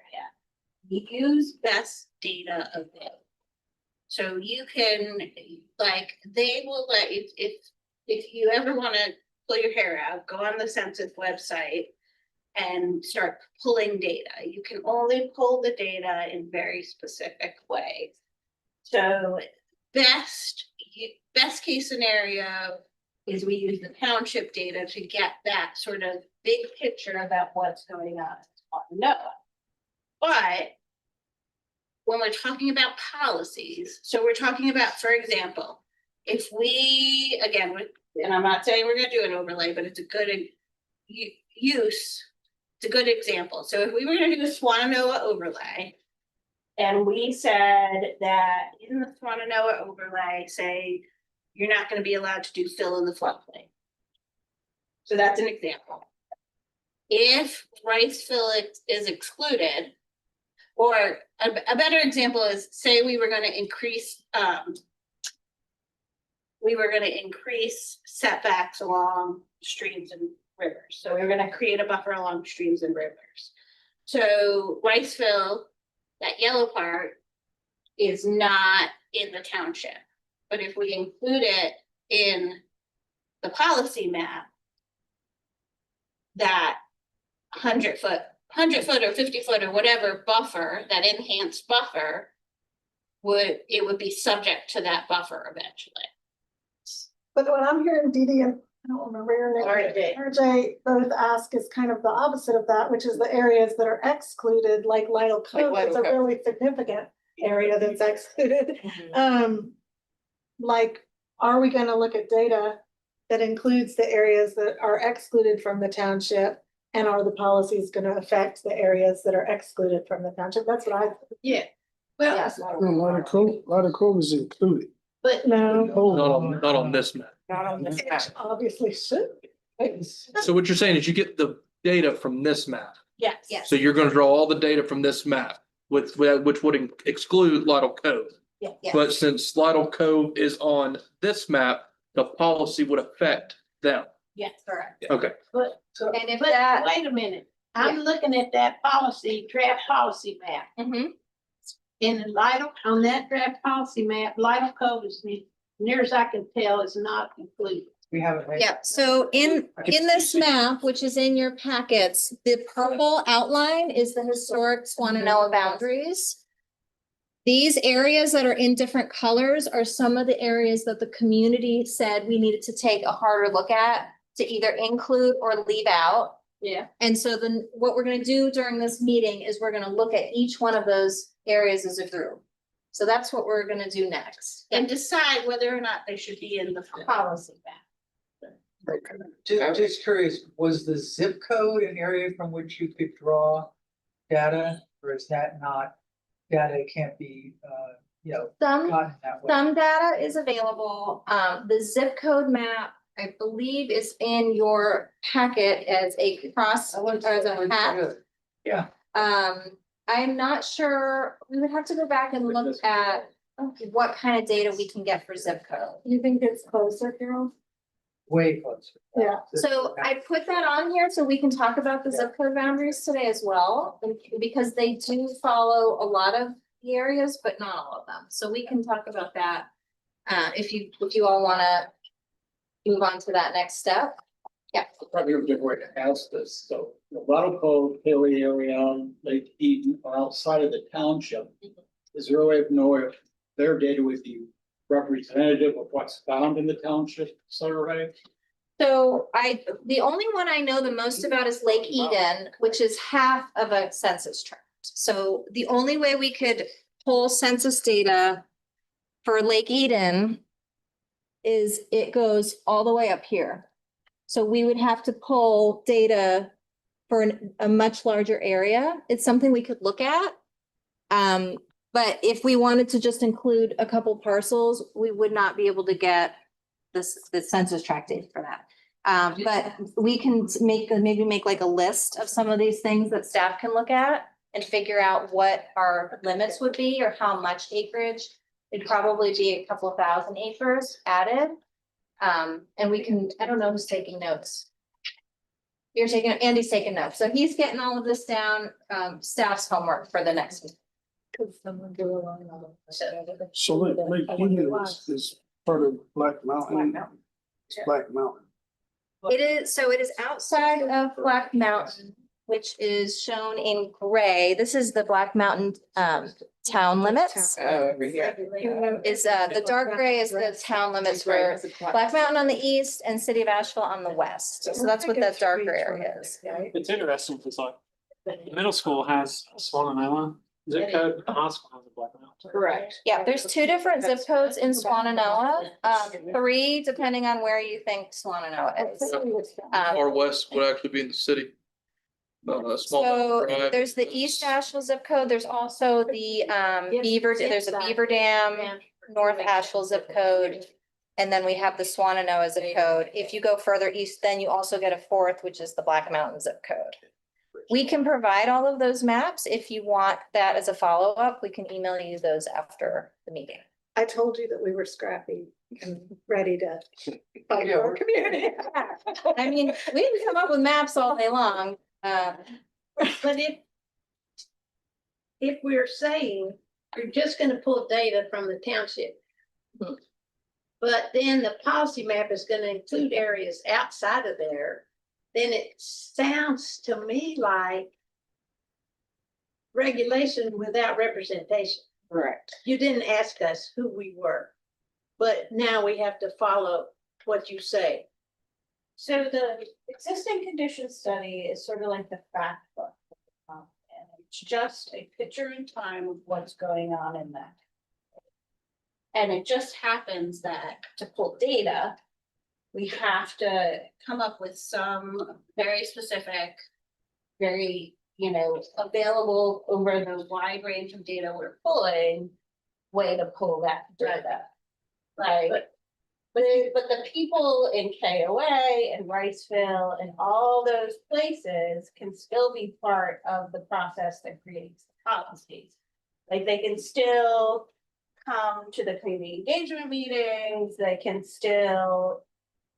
We use best data available. So you can, they will let you, if you ever want to pull your hair out, go on the census website and start pulling data. You can only pull the data in very specific ways. So best case scenario is we use the township data to get that sort of big picture about what's going on in Swannanoa. But when we're talking about policies, so we're talking about, for example, if we, again, and I'm not saying we're going to do an overlay, but it's a good use. It's a good example. So if we were going to do a Swannanoa overlay, and we said that in the Swannanoa overlay, say, you're not going to be allowed to do fill in the floodplain. So that's an example. If rice fill is excluded, or a better example is, say we were going to increase setbacks along streams and rivers. So we were going to create a buffer along streams and rivers. So Riceville, that yellow part, is not in the township. But if we include it in the policy map, that 100-foot or 50-foot or whatever buffer, that enhanced buffer, would be subject to that buffer eventually. But what I'm hearing Dee Dee and I don't remember your name. RJ both ask is kind of the opposite of that, which is the areas that are excluded, like Lytle Cove is a really significant area that's excluded. Are we gonna look at data that includes the areas that are excluded from the township? And are the policies gonna affect the areas that are excluded from the township? That's what I. Yeah. Well, Yes. Lytle Cove is included. but No. Not on this map. Not on this map. Obviously should be. So what you're saying is you get the data from this map. Yes. Yes. So you're gonna draw all the data from this map which would exclude Lytle Cove. Yeah. But since Lytle Cove is on this map, the policy would affect them. Yes, correct. Okay. but And if but that. wait a minute. I'm looking at that draft policy map. Mhm. In Lytle, on that draft policy map, Lytle Cove is near as I can tell is not included. We have it. Yep, so in this map, which is in your packets, the purple outline is the historic Swannanoa boundaries. These areas that are in different colors are some of the areas that the community said we needed to take a harder look at to either include or leave out. Yeah. And so then what we're gonna do during this meeting is we're gonna look at each one of those areas as a group. So that's what we're gonna do next. And decide whether or not they should be in the policy map. Just curious, was the zip code an area from which you could draw data, or is that not, data can't be, Some, gotten that way? some data is available. The zip code map, I believe, is in your packet as a cross, or as a hat. Yeah. I'm not sure, we would have to go back and look at what kind of data we can get for zip code. You think it's closer, Carol? Way closer. Yeah. So I put that on here so we can talk about the zip code boundaries today as well, because they do follow a lot of the areas, but not all of them. So we can talk about that. If you all wanna move on to that next step. Yeah. Probably a good way to ask this, so the Laurel Cove, Haley area, Lake Eden are outside of the township. Is there a way of knowing if their data would be representative of what's found in the township survey? So the only one I know the most about is Lake Eden, which is half of a census tract. So the only way we could pull census data for Lake Eden is it goes all the way up here. So we would have to pull data for a much larger area. It's something we could look at. But if we wanted to just include a couple parcels, we would not be able to get the census tract data for that. But we can maybe make like a list of some of these things that staff can look at and figure out what our limits would be or how much acreage. It'd probably be a couple of thousand acres added. And we can, I don't know who's taking notes. Andy's taking notes. So he's getting all of this down, staff's homework for the next meeting. Could someone go along? So Lake Eden is part of Black Mountain. It's Black Mountain. It is outside of Black Mountain, which is shown in gray. This is the Black Mountain town limits. Over here. Is the dark gray is the town limits for Black Mountain on the east and City of Asheville on the west. So that's what that darker area is. It's interesting because like the middle school has Swannanoa zip code, the high school has a Black Mountain. Correct. Yeah, there's two different zip codes in Swannanoa, three depending on where you think Swannanoa is. Far west would actually be in the city. Small So drive. there's the East Asheville zip code. There's also the there's a Beaver Dam, North Asheville zip code. And then we have the Swannanoa zip code. If you go further east, then you also get a fourth, which is the Black Mountain zip code. We can provide all of those maps. If you want that as a follow-up, we can email you those after the meeting. I told you that we were scrappy and ready to fight for our community. I mean, we can come up with maps all day long. But if we're saying we're just gonna pull data from the township. But then the policy map is gonna include areas outside of there, then it sounds to me like regulation without representation. Correct. You didn't ask us who we were, but now we have to follow what you say. So the existing condition study is sort of like the fact book. And it's just a picture in time of what's going on in that. And it just happens that to pull data, we have to come up with some very specific, very, available over the wide range of data we're pulling, way to pull that data. Like, but the people in KOA and Wrightsville and all those places can still be part of the process that creates the policies. Like they can still come to the community engagement meetings, they can still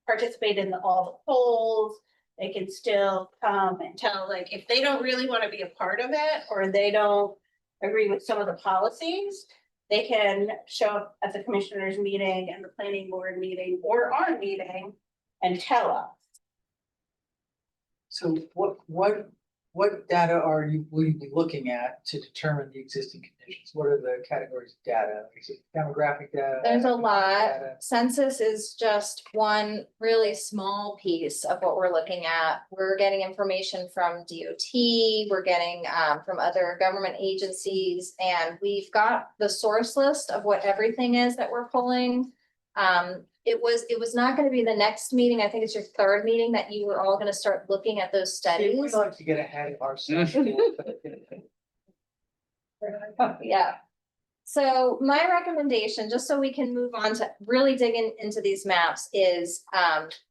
participate in all the polls, they can still come and tell, like, if they don't really want to be a part of it, or they don't agree with some of the policies, they can show up at the commissioners meeting and the planning board meeting or our meeting and tell us. So what data will you be looking at to determine the existing conditions? What are the categories of data? Is it demographic data? There's a lot. Data? Census is just one really small piece of what we're looking at. We're getting information from DOT, we're getting from other government agencies, and we've got the source list of what everything is that we're pulling. it was not gonna be the next meeting. I think it's your third meeting that you were all gonna start looking at those We studies. like to get ahead of ourselves. Yeah. So my recommendation, just so we can move on to really digging into these maps, is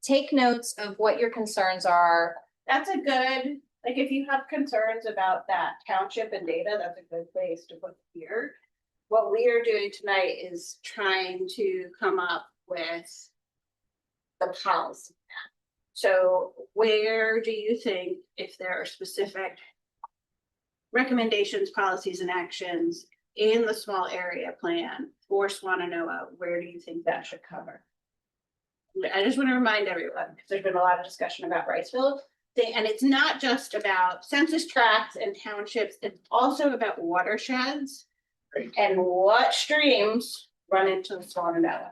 take notes of what your concerns are. That's a good, like, if you have concerns about that township and data, that's a good place to put here. What we are doing tonight is trying to come up with the policy. So where do you think, if there are specific recommendations, policies, and actions in the small area plan for Swannanoa, where do you think that should cover? I just want to remind everyone, because there's been a lot of discussion about Riceville, and it's not just about census tracts and townships, it's also about watersheds and what streams run into the Swannanoa.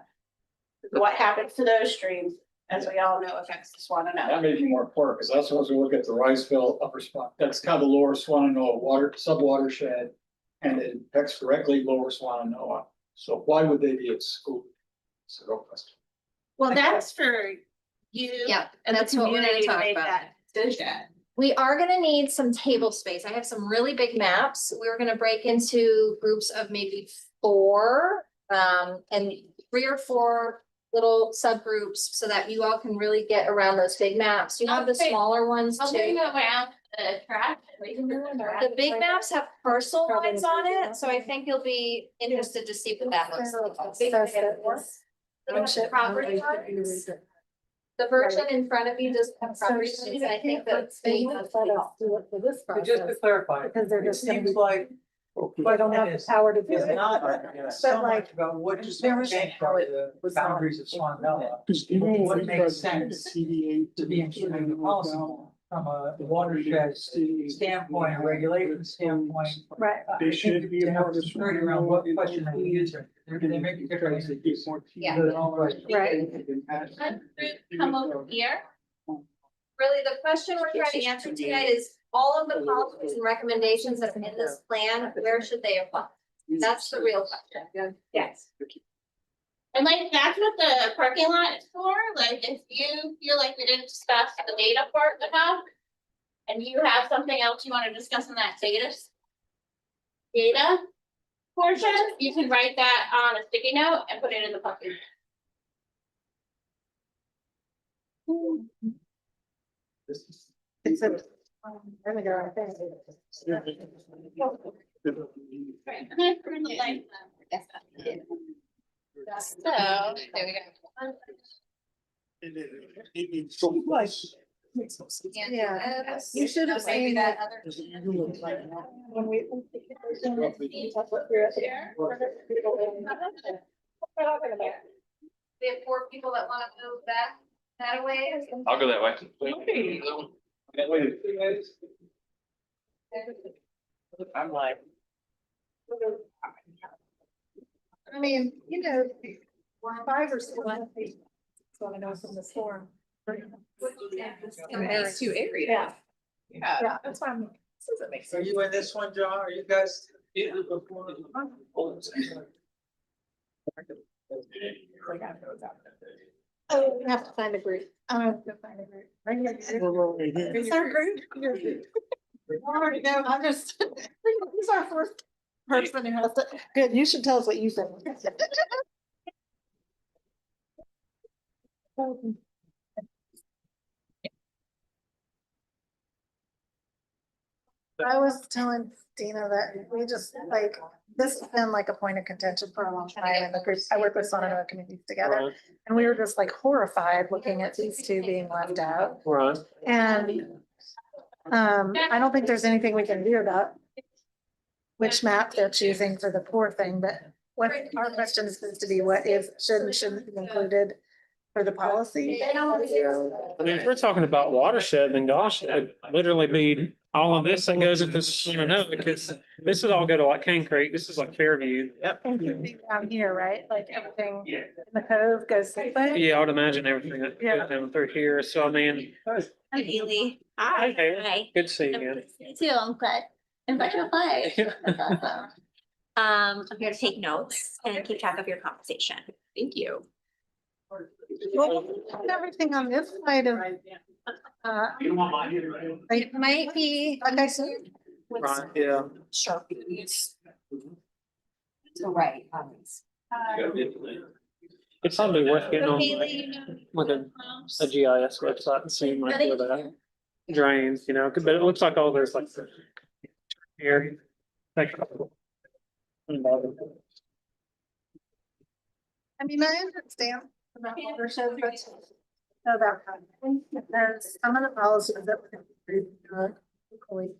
What happens to those streams, as we all know, affects the That Swannanoa. may be more important, because that's supposed to look at the Riceville upper spot, that's kind of the lower Swannanoa water, sub-watershed. And it affects directly lower Swannanoa, so why would they be excluded? It's a real question. Well, that's for you Yeah, and the that's what we're gonna community to talk make about. that decision. We are gonna need some table space. I have some really big maps. We're gonna break into groups of maybe 4, and 3 or 4 little subgroups so that you all can really get around those big maps. You have the Okay. smaller ones I'll bring too. you around the track. We can do The big maps have parcel lines on it, so I think you'll be interested to see what that looks like. Property lines. The version in front of you does have property lines, and I think that's. Just to clarify, Because they're it just gonna seems be- like. I don't have the power to do It's it. not so But like, much about what you there was think how are it the was not- boundaries of Swannanoa. What makes sense to be included in the policy from a watershed standpoint, a regulation standpoint. Right. I think to have some clarity around what question that we answer. They may be different. Yeah. Right. Come over here. Really, the question we're trying to answer tonight is all of the policies and recommendations that are in this plan, where should they apply? That's the real question. Yes. And like, that's what the parking lot is for, like, if you feel like we didn't discuss the data part enough. And you have something else you wanna discuss in that data portion, you can write that on a sticky note and put it in the parking. It's a vinegar, I think. Right, and then for the light. So, there we go. Yeah, you should have seen that when we. We have 4 people that wanna move that way. I'll go that way. I'm like. I mean, 5 or 6. So I know from the storm. In these 2 areas. Yeah. Yeah. That's why I'm. This doesn't make Are sense. you in this one, John? Are you guys? Oh, we have to find a group. I'm gonna have to find a group. It's our group. I already know, I'm just, he's our first person who has to, good, you should tell us what you think. I was telling Dina that we just like, this has been like a point of contention for a long time in the group. I work with Swannanoa communities together. And we were just like horrified looking at these 2 being left out. Right. And I don't think there's anything we can do about which map they're choosing for the poor thing, but what our question is supposed to be, what is, should and shouldn't be included for the policy. I mean, if we're talking about watershed, then gosh, it'd literally be all of this that goes into Swannanoa, because this would all go to like Cane Creek. This is like Fairview. Everything down here, right? Like everything in the cove goes this way. Yeah, I would imagine everything that goes down through here. So I mean. I'm Haley. Hi, Haley. Hi. Good to see you again. You too, I'm glad you'll play. That's awesome. I'm here to take notes and keep track of your conversation. Thank you. Well, everything on this side of, You don't want mine either, right? It might be, like I said. Right, yeah. Sharpies. To write on these. It's probably worth getting on Okay, like a GIS website and seeing like where that drains, you know, but it looks like all there's like here. Like. I mean, I understand about watershed, but so that there's some of the policies that we're going to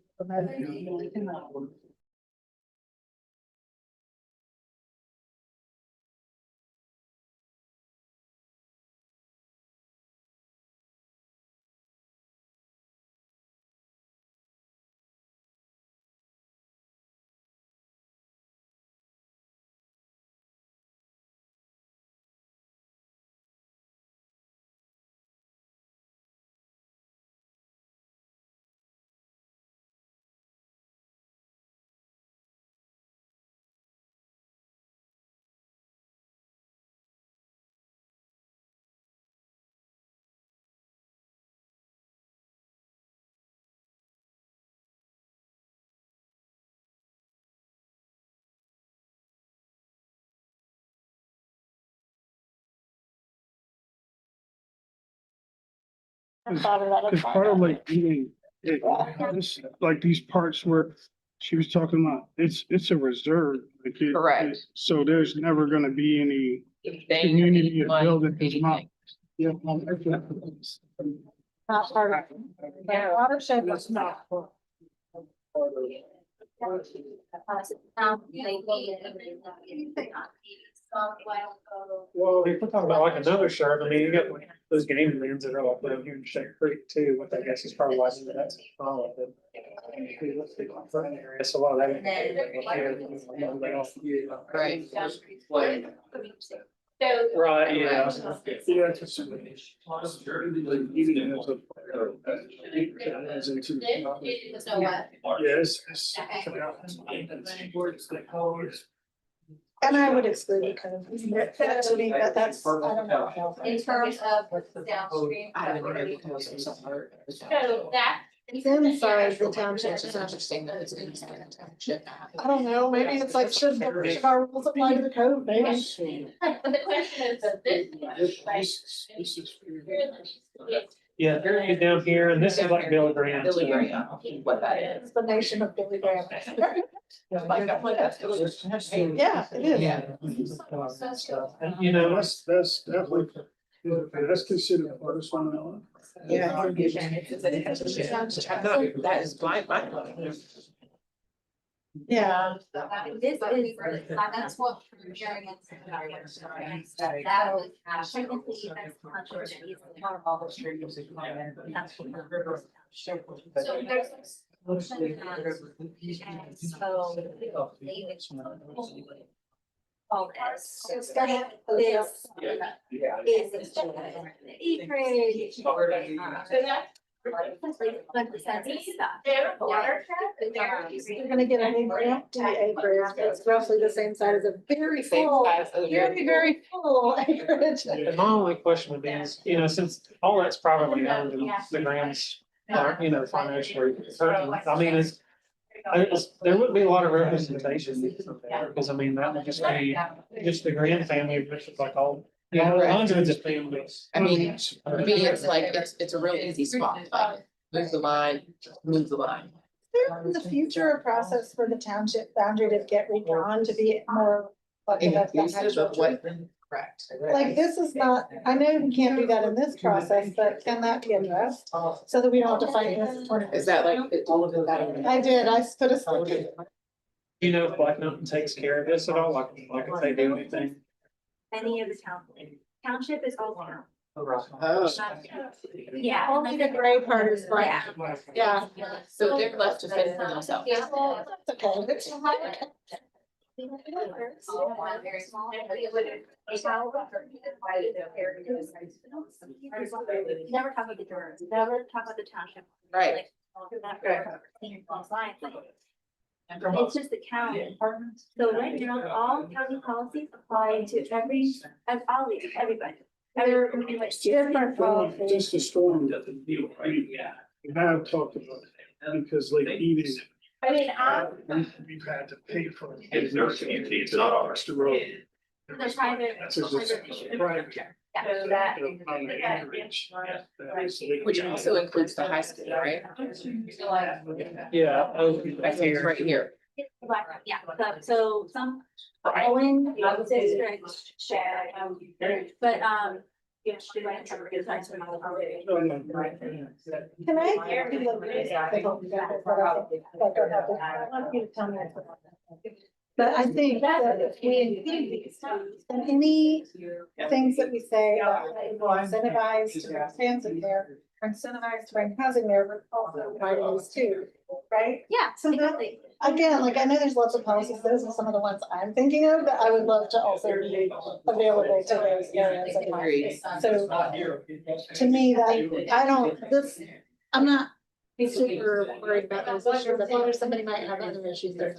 Cause part of like eating, this, like these parts where she was talking about, it's a reserve. Like Correct. So there's never gonna be any community or building. It's not. Yeah. not part of it. Watershed was not. Well, if we're talking about like another shark, I mean, you got like those game lands that are like down here in Shake Creek too, which I guess is probably why that's solid. So a lot of that. Right. Right, yeah. Yes. And I would exclude the code. To me, but that's, I don't know. In terms of downstream. So that. It's inside the township. It's interesting that it's inside the township. I don't know, maybe it's like, should our rules apply to the code, maybe? But the question is that this. Yeah, get down here, and this is like Billy Graham. Billy Graham, what that is. It's the nation of Billy Graham. Yeah, it is. Yeah. And you know, That's definitely, that's considered part of Swannanoa. Yeah. That is my. Yeah. This is, that's what. That was. Technically, that's much of it. So there's. All this. This is. Acreage. You're gonna get an empty acreage that's roughly the same size as a very full, very full acreage. and my only question would be is, you know, since all that's probably owned in the Grahams, you know, financially certain, I mean, there wouldn't be a lot of representation there, because I mean, that would just be just the Graham family, which is like all, you know, hundreds of families. I mean, for me, it's like, it's a real easy spot, like, move the line, move the line. In the future, a process for the township boundary to get redrawn to be more. Inclusive of what, correct. Like, this is not, I know we can't do that in this process, but can that be addressed? So that we don't have to fight this. Is that like all of that? I did, I put a stick. You know, if Black Mountain takes care of this at all, like if they do anything. Any of the township is all town. Oh. Yeah. Only the gray part is black. Yeah. So they're left to fend for themselves. Yeah, well, that's okay. It's Never talk about the jurors, never talk about the township. Right. It's just the county. So right now, all county policies apply to everybody. There are different policies. Just a storm doesn't deal, right? Yeah. We have talked about it, because like even. I mean, We've had to pay for. It's not ours to road. the private. That's just private. So that. On the acreage. Which also includes the high school, right? Yeah. I think it's right here. Yeah, so some Owen, districts share, but, yeah, she went to good times when I was already. Can I hear you? I want you to tell me. But I think that if we include these, then any things that we say about incentivized to bring transit there, or incentivized to bring housing there, but also items too, right? Yeah, So that, again, like I know there's lots of policies, those are some of the ones I'm thinking of, but I would love to also be available to those areas. of policy. So to me, that, I don't, this, I'm not super worried about those issues. I think somebody might have other issues that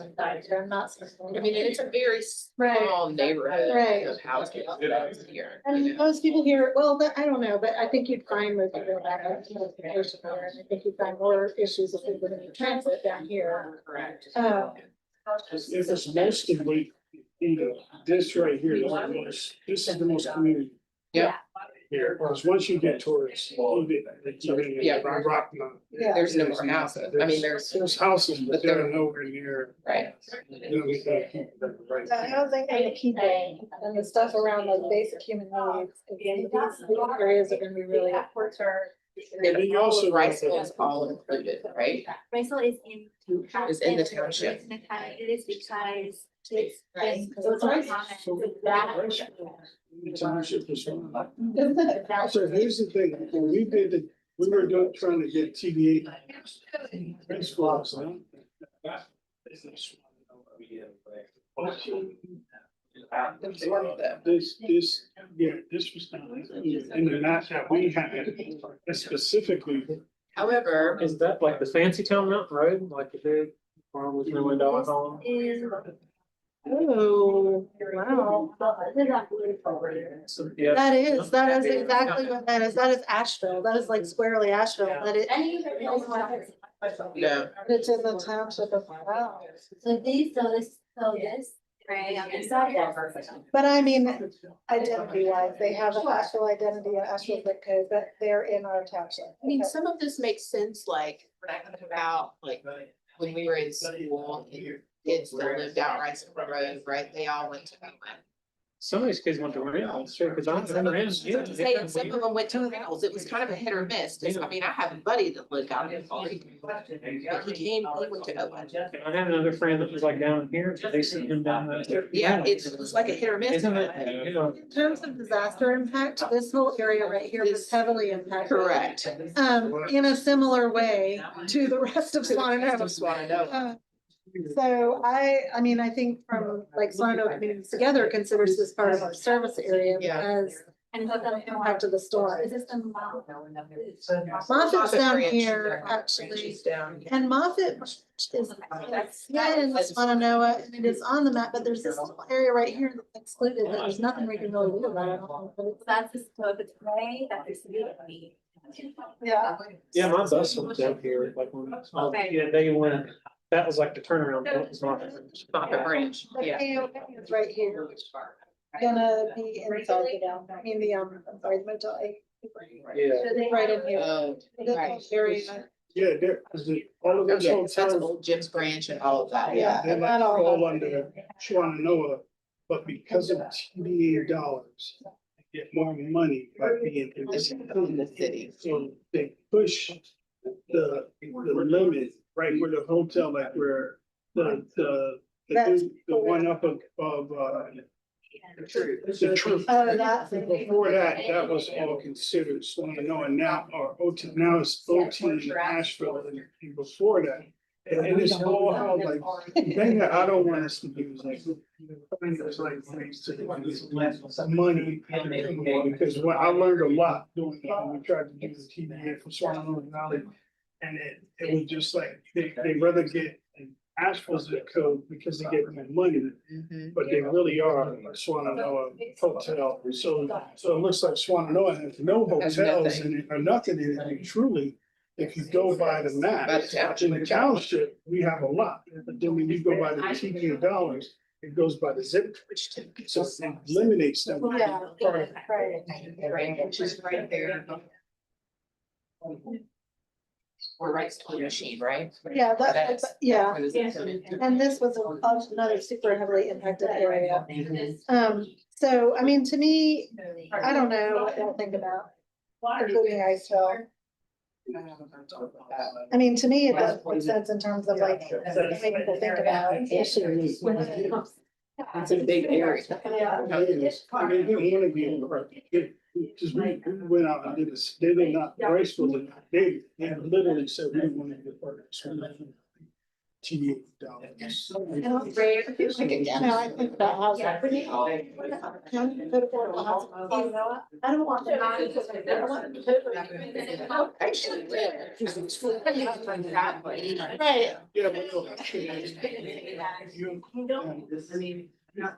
I'm not. I mean, it's a very small neighborhood Right. of housing here. And most people here, well, I don't know, but I think you'd find most people back up to the patient there, and I think you'd find more issues if we were in transit down here. Correct. If it's mostly, this right here, this is the most community. Yeah. Here, because once you get towards, Yeah. Rock Mountain. There's no more houses. I mean, there's houses, but they're nowhere near. right. The housing and the keeping and the stuff around those basic human needs, again, these areas are gonna be really important. And then also Riceville is all included, right? Racel is in. Is in the township. It is because it's. Right. So it's very common. So that. Township was one. So here's the thing, when we did the, we were trying to get TDA. Schools, huh? This, yeah, this was done in the map that we had, specifically. However, Is that like the fancy town Mountain Road, like the big farm with $1 million home? Oh, wow. So, yeah. That is exactly what that is. That is Asheville. That is like squarely Asheville, but it. no. It's in the township of, wow. So these, so this, right, on this side. But I mean, identity wise, they have an Asheville identity, an Asheville zip code, but they're in our township. I mean, some of this makes sense, like, about, like, when we were in school, and kids that lived out Riceville Road, right, they all went to Owen. Some of these kids went to Reynolds, too, because I'm. Some of them went to Reynolds. It was kind of a hit or miss. 'Cause, I mean, I have a buddy that lived out in Baldwin. But he went to Owen. I had another friend that was like down here, they sent him down there. Yeah, it was like a hit or miss. Isn't it, you know? In terms of disaster impact, this whole area right here was heavily impacted. Correct. In a similar way to the rest of Swannanoa. Swannanoa. So I mean, I think from like Swannanoa Communities Together considers this part of our service area Yeah. because and hook up the impact of the storm. Is this the mouth? Moffat's down Branch. here, Branch actually, is down here. and Moffat is, yeah, in Swannanoa, and it is on the map, but there's this little area right here that's excluded, that there's nothing we can really do about it. But it's- That's the, so if it's gray, that's the city. Yeah. Yeah, my bus went down here, like, yeah, they went, that was like the turnaround, point was not. Moffat Branch, The yeah. KOA is right here, gonna be inside the down, I mean, the, I'm sorry, the Motel 8. Yeah. So they right in here. Oh, This right. whole area. Yeah, all of Oh, those yeah, 'cause that's hotels, old Jim's Branch and all of that, Yeah. yeah. they're that all all happened. under Swannanoa, but because of TDA dollars, they get more money by being in the city. In the city. So they push the limit right where the hotel, like where the one up of the truth. Oh, that's. Before that, that was all considered Swannanoa now, or OT, now it's OT in Asheville, and before that. And it's all how like, the thing that I don't want us to do is like, find us like ways to get money. Because what I learned a lot doing that, when we tried to do the TDA for Swannanoa Valley. And it was just like, they rather get Asheville zip code because they get more money, but they really are Swannanoa hotel. So it looks like Swannanoa has no hotels in it or nothing in it. And truly, if you go by the map, in the township, we have a lot. But then when you go by the TK dollars, it goes by the zip. So it eliminates them. Yeah, right. Right, which is right there. We're right to the machine, right? Yeah, yeah. That's- And this was another super heavily impacted area. So, I mean, to me, I don't know what they'll think about including Iceville. I mean, to me, it does make sense in terms of like, making people think about issues. It's a big area. Yeah. They didn't want to be in the park. Because we went out and did this, they did not, gracefully, they literally said, we didn't want to be a part of this. $88. No, I think about housing. County could afford a house. I don't want them. I don't want them to. Actually, Right. Yeah, but no, you include them. The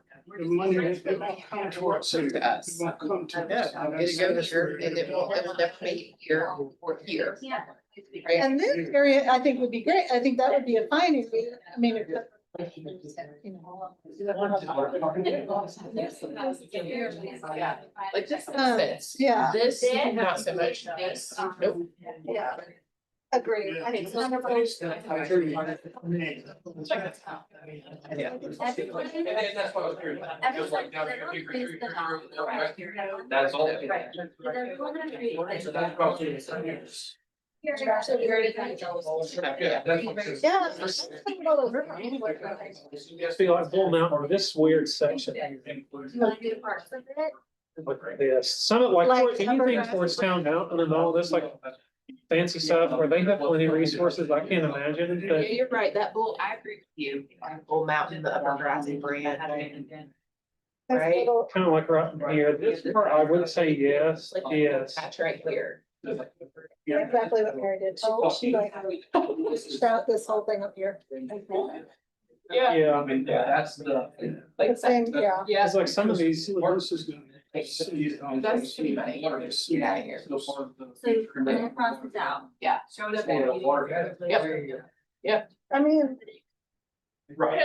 money they won't come to us. They won't come to us. It'll go here and it will never make it here or here. Right? And this area, I think would be great. I think that would be a fine area. I mean, if. You know. Like this makes sense. Yeah. This, not so much this. Nope. Yeah. Agreed. I think. That's all. Yeah. See, like Bull Mountain, or this weird section. Yes, some of like, Like anything upper- towards Town Mountain and all this, like fancy stuff where they have plenty of resources, I can't imagine, Yeah, but. you're right, that bull, I agree with you, Bull Mountain, the upper grassy brand. Right? Kind of like right here, this part, I would say yes, yes. That's right here. Exactly what Mary did. She like sprout this whole thing up here. Yeah, I mean, That's the. The same, yeah. it's like some of these. This is gonna. That's pretty money. Get out of here. So when it crosses out. Yeah. Show it up. Yep. I mean, Right.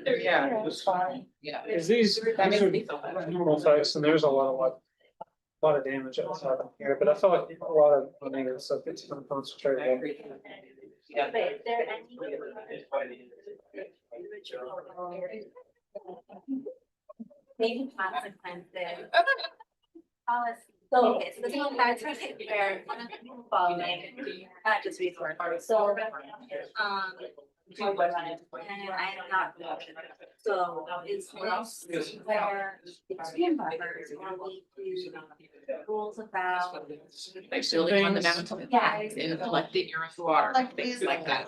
Yeah. it's fine. Yeah. Is these That makes are me feel better. normal types, and there's a lot of like. A lot of damage outside of here, but I feel like a lot of money and stuff gets kind of concentrated. Yeah. But is there any? Maybe consequences. Policy. So, okay, so this one, that's right there, following, not just resource, so, and I am not. So is this where extreme buffers or we do rules about? Like building on the mountain. Yeah. And collecting your own water, things like that.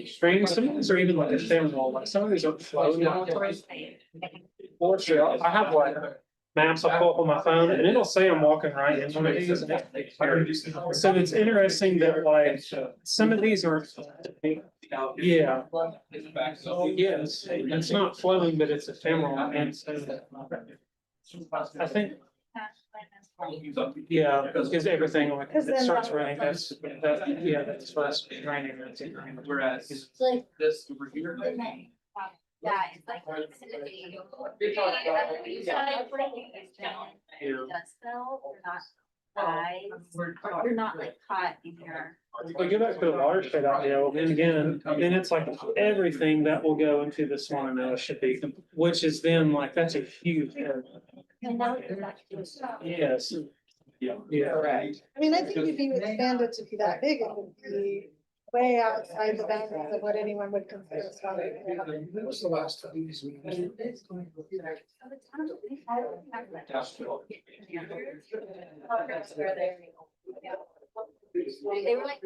Strange, some of these are even like ephemeral, like some of these are flowing. Or sure, I have like maps I pull up on my phone and it'll say I'm walking right in one of these. So it's interesting that like, some of these are, yeah. Yes, it's not flowing, but it's ephemeral and so. I think, yeah, because everything like, Because it then starts that- running, that's, that's what's draining. Whereas Like. this over here. Yeah, it's like. Does so, or not, or you're not like caught in your. Well, go back to the watershed out there, well, then again, then it's like everything that will go into the Swannanoa should be, which is then like, that's a huge area. Yes. Yeah. Correct. I mean, I think if you expand it to be that big, it would be way outside the boundaries of what anyone would consider. When was the last time these? They were like,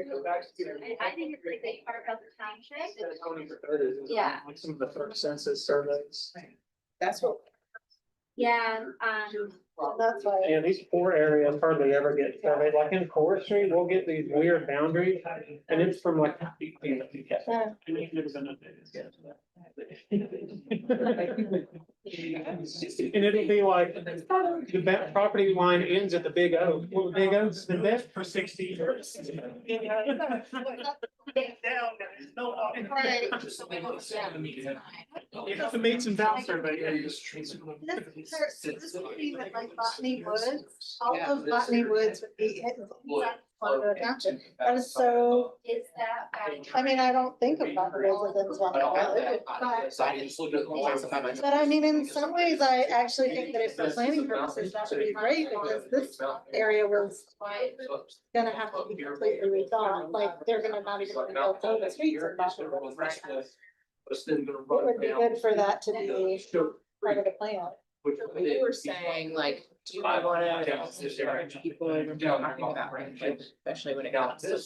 I think it's like they part of the township. Yeah. Like some of the first census surveys. That's what. Yeah, And that's why. And these poor areas hardly ever get surveyed, like in forestry, we'll get these weird boundaries, and it's from like. Yeah. And it'll be like, the property line ends at the big oak, well, the big oak's been there for 60 years. You have to meet some down survey. This would be that like Botany Woods, all of Botany Woods would be in Swannanoa Township. That is so, Is that? I mean, I don't think of Botany Woods as in Swannanoa, but I mean, in some ways, I actually think that if for planning purposes, that would be great, because this area was gonna have to be completely redone, like, they're gonna not even build the streets in Botany Woods. It would be good for that to be part of the plan. You were saying like, do you wanna, people are talking about, like, especially when it comes to.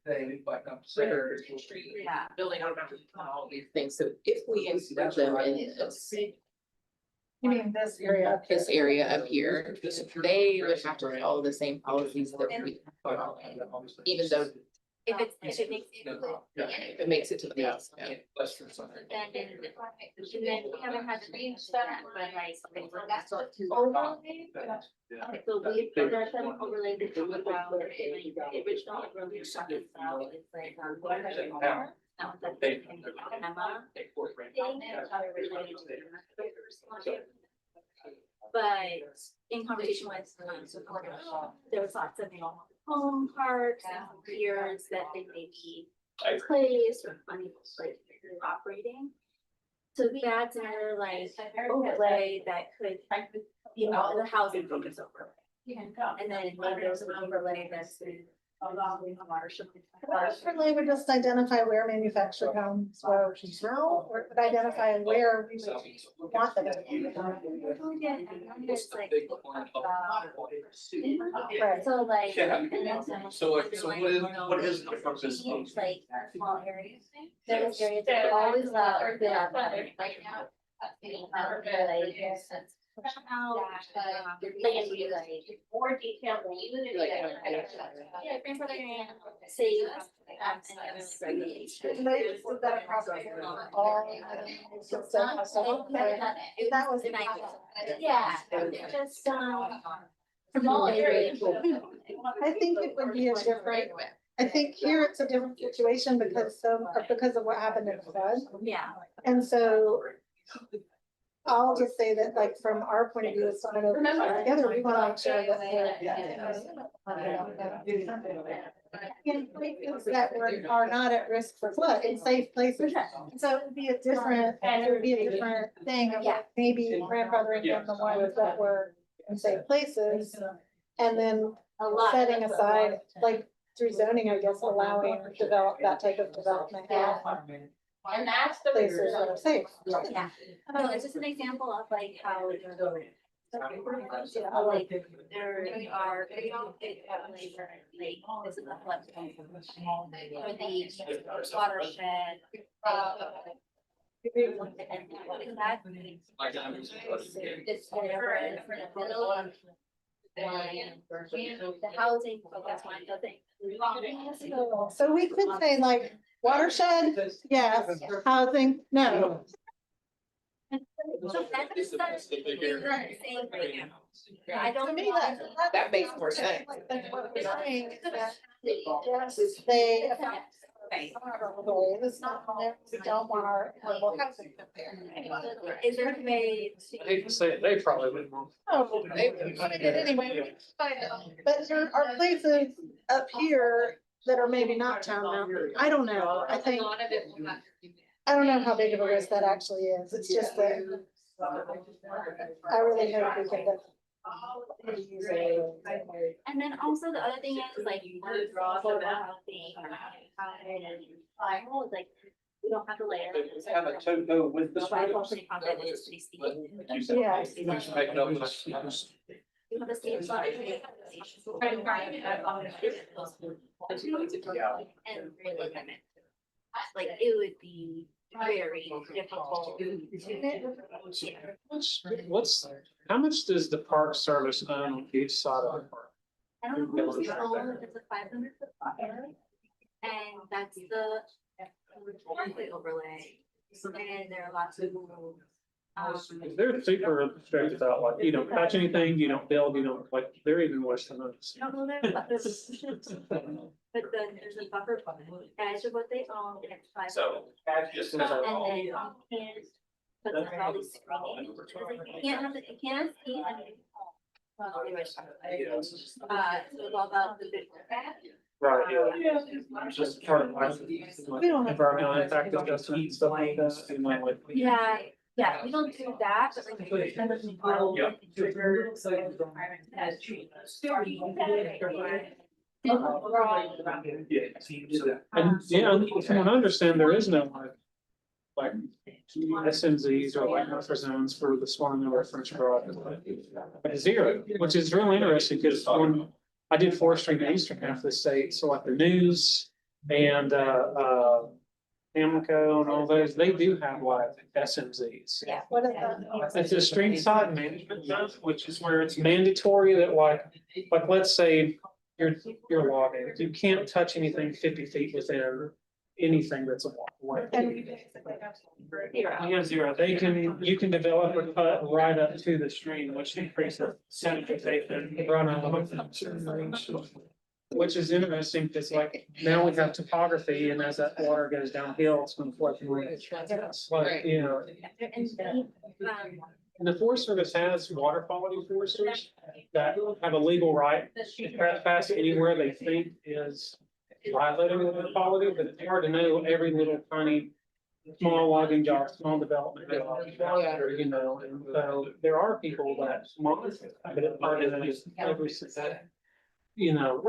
Yeah. Building out all these things, so if we include them in this. You mean this area up here? This area up here, they would have to follow the same policies that we follow, even though. If it makes it. If it makes it to the. And then we haven't had to change that, but like. That's what. Overlay. So we, there's some overlay that you would file, the original overlay stuff is now, it's like, now it's like. Emma. But in conversation with support, there was lots of home parks and piers that they may be placed or funny like operating. So that's another like overlay that could be all the housing focus overlay. And then maybe there's an overlay that's watershed. Overlay would just identify where manufactured homes were now, or would identify where we would want them to be. Right, so like. Yeah. And then So what is the purpose of? It's like small areas. There's areas that are always allowed or been right now. More detailed. Yeah, grandfather and say. That was. Yeah, just, small areas. I think it would be a different, I think here it's a different situation because of what happened in the flood. Yeah. And so I'll just say that like from our point of view, it's not together, we want to make sure that in places that are not at risk for flood, in safe places. So it would be a different thing of like maybe grandfathering in the ones that were in safe places. And then setting aside, like through zoning, I guess, allowing that type of development. And that's the places that are safe. Yeah, no, it's just an example of like how. Like there are, this is a floodplain. Or the watershed. It's for the middle. The housing focus one doesn't. So we could say like watershed, yes, housing, no. So that's I don't. To me, that makes more sense. What we're saying is that yes, they. It's not, we don't want our affordable housing up there. Is there a way I hate to say it, they probably wouldn't want. Oh, anyway, but there are places up here that are maybe not town boundary. I don't know. I think. I don't know how big of a risk that actually is. It's just that. I really hope we can. And then also the other thing is like affordable housing. Like we don't have to layer. Have a topo with the. Yeah. You should make it up. You have the same size. And really limit. Like it would be very difficult. How much does the park service own on each side of the park? I don't know, it's a 500-foot buffer. And that's the pathway overlay. And there are lots of. They're super strict about like, you don't touch anything, you don't build, you don't, like, they're even worse than us. I don't know their buffers. But then there's a buffer, edge of what they own, and it's 500. So. And then you can't, but there's all these screening, you can't have, you can't see any. Well, anyway, so it's all about the big. Right, yeah. Just part of my environmental impact adjustment and stuff like that, and my like. Yeah, we don't do that, but like. And yeah, from what I understand, there is no like SMZs or like buffer zones for the Swannanoa French Broad. Zero, which is really interesting because when I did forestry in the eastern half of the state, so like the News and Pamlico and all those, they do have like SMZs. Yeah. What is that? It's a stream side management zone, which is where it's mandatory that like let's say you're logging, you can't touch anything 50 feet within anything that's a walkway. And we basically have zero. You have zero. You can develop a cut right up to the stream, which increases sedimentation runoff. Which is interesting, because like now we have topography, and as that water goes downhill, it's going to flood through. Like, you know. And the Forest Service has water quality foresters that have a legal right to trespass anywhere they think is violating water quality, but it's hard to know every little tiny small logging job, small development job, you know, and so there are people that monitor, but it's hard to know every single, you know,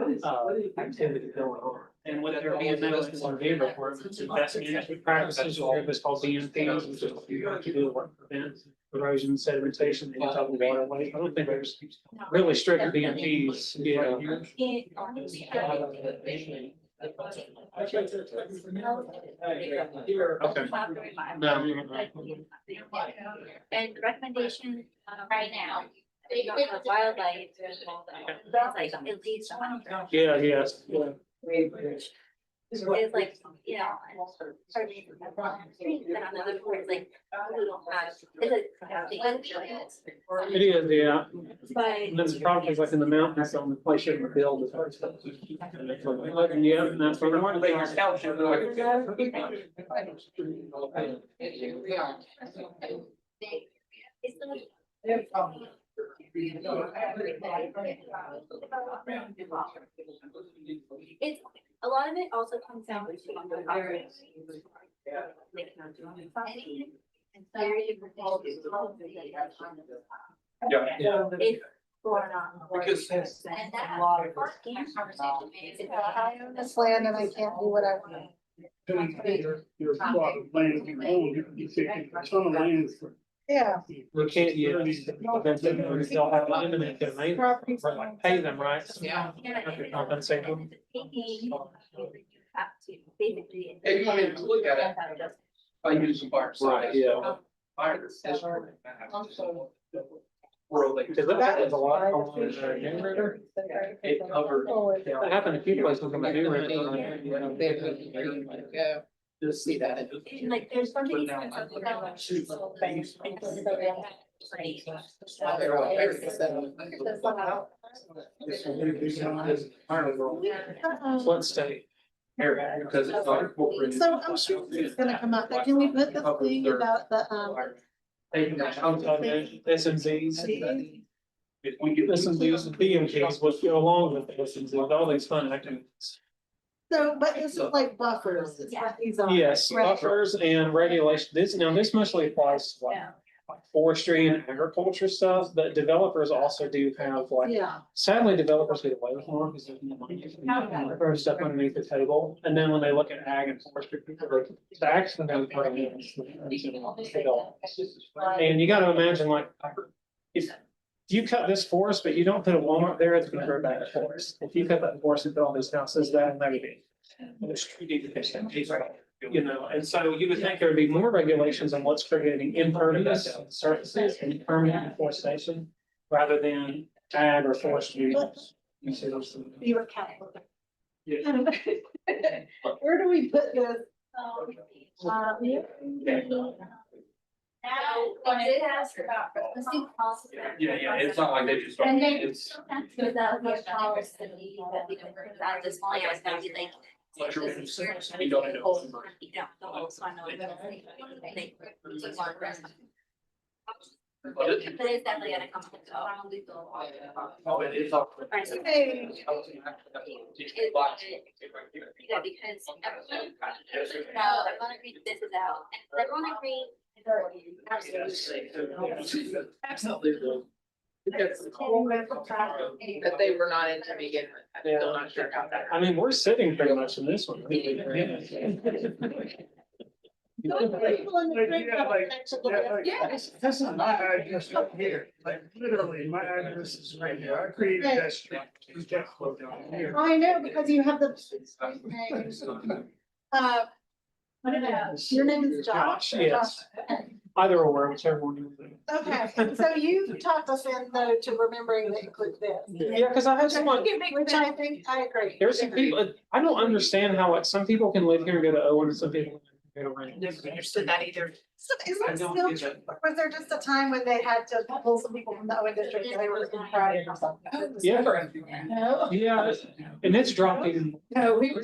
activity going on. And with there being no SRV requirements, best management practices, or what's called BMPs, which is to do what prevents erosion, sedimentation, and type of waterways. I don't think there's really strict BMPs, you know. Okay. And recommendation right now, the wildlife, that's like at least one. Yeah, yes, yeah. It's like, you know, street, and on the other part, it's like, we don't have, it's a. It is, yeah. But. And then the problem is like in the mountains, on the place you're gonna build. Yeah, and that's where the water. It's, a lot of it also comes down to. Yeah. It's going on. Because- And that a lot of I own this land and I can't do what I want. Your plot of land you own, you take a ton of land for. Yeah. We can't use, they'll have eminent domain, or like pay them, right? Yeah. Compensate them. Basically. Hey, you want me to look at it? I use some fire. Right, yeah. Fire. Because that happens a lot on the generator. It covered, that happened a few places on the generator. Just see that. Like, there's something. What state? Area, because it's not incorporated. So I'm sure this is gonna come up, but can we put this thing about the, SMZs. If we get SMZs and BMPs, what go along with SMZs, all these fun activities. so, but this is like buffers, it's what these are. Yes, Right. buffers and regulation. This mostly applies to like forestry and agriculture stuff, but developers also do have like. Yeah. Sadly, developers get away with more because they throw stuff underneath the table, and then when they look at ag and forestry, people are actually know what it is. And you gotta imagine like, if you cut this forest, but you don't put a Walmart there, it's gonna grow back to forest. If you cut that forest and put all these houses, that will never be. You know, and so you would think there would be more regulations on what's creating impervious surfaces and permanent deforestation rather than ag or forestry use. You see those things? You were counting. Yeah. Where do we put this? Now, I did ask about listening policy. It's not like they just. And then- It's. So that was policy that we about this plan is gonna be like. You don't know. You don't know, so I know. But it's definitely gonna come. Oh, it is. Up. Yeah, because now I'm gonna read this is out, and everyone agree. Absolutely. That they were not in to begin with. I'm still not sure about that. I mean, we're sitting pretty much in this one. Yes, this is my address right here, like literally, my address is right here, I created that street. I know, because you have the. Your name is Josh? Yes. Either or, whichever one you think. Okay, so you talked us in though to remembering to include this. Yeah, because I had someone, Which I think, I agree. there's some people, I don't understand how, like, some people can live here and go to Owen and some people can go to Ranch. Never understood that either. So is that still true? Or was there just a time when they had to pull some people from the Owen district and they were in pride or something? Yeah. No? Yeah, and it's dropping. No, we were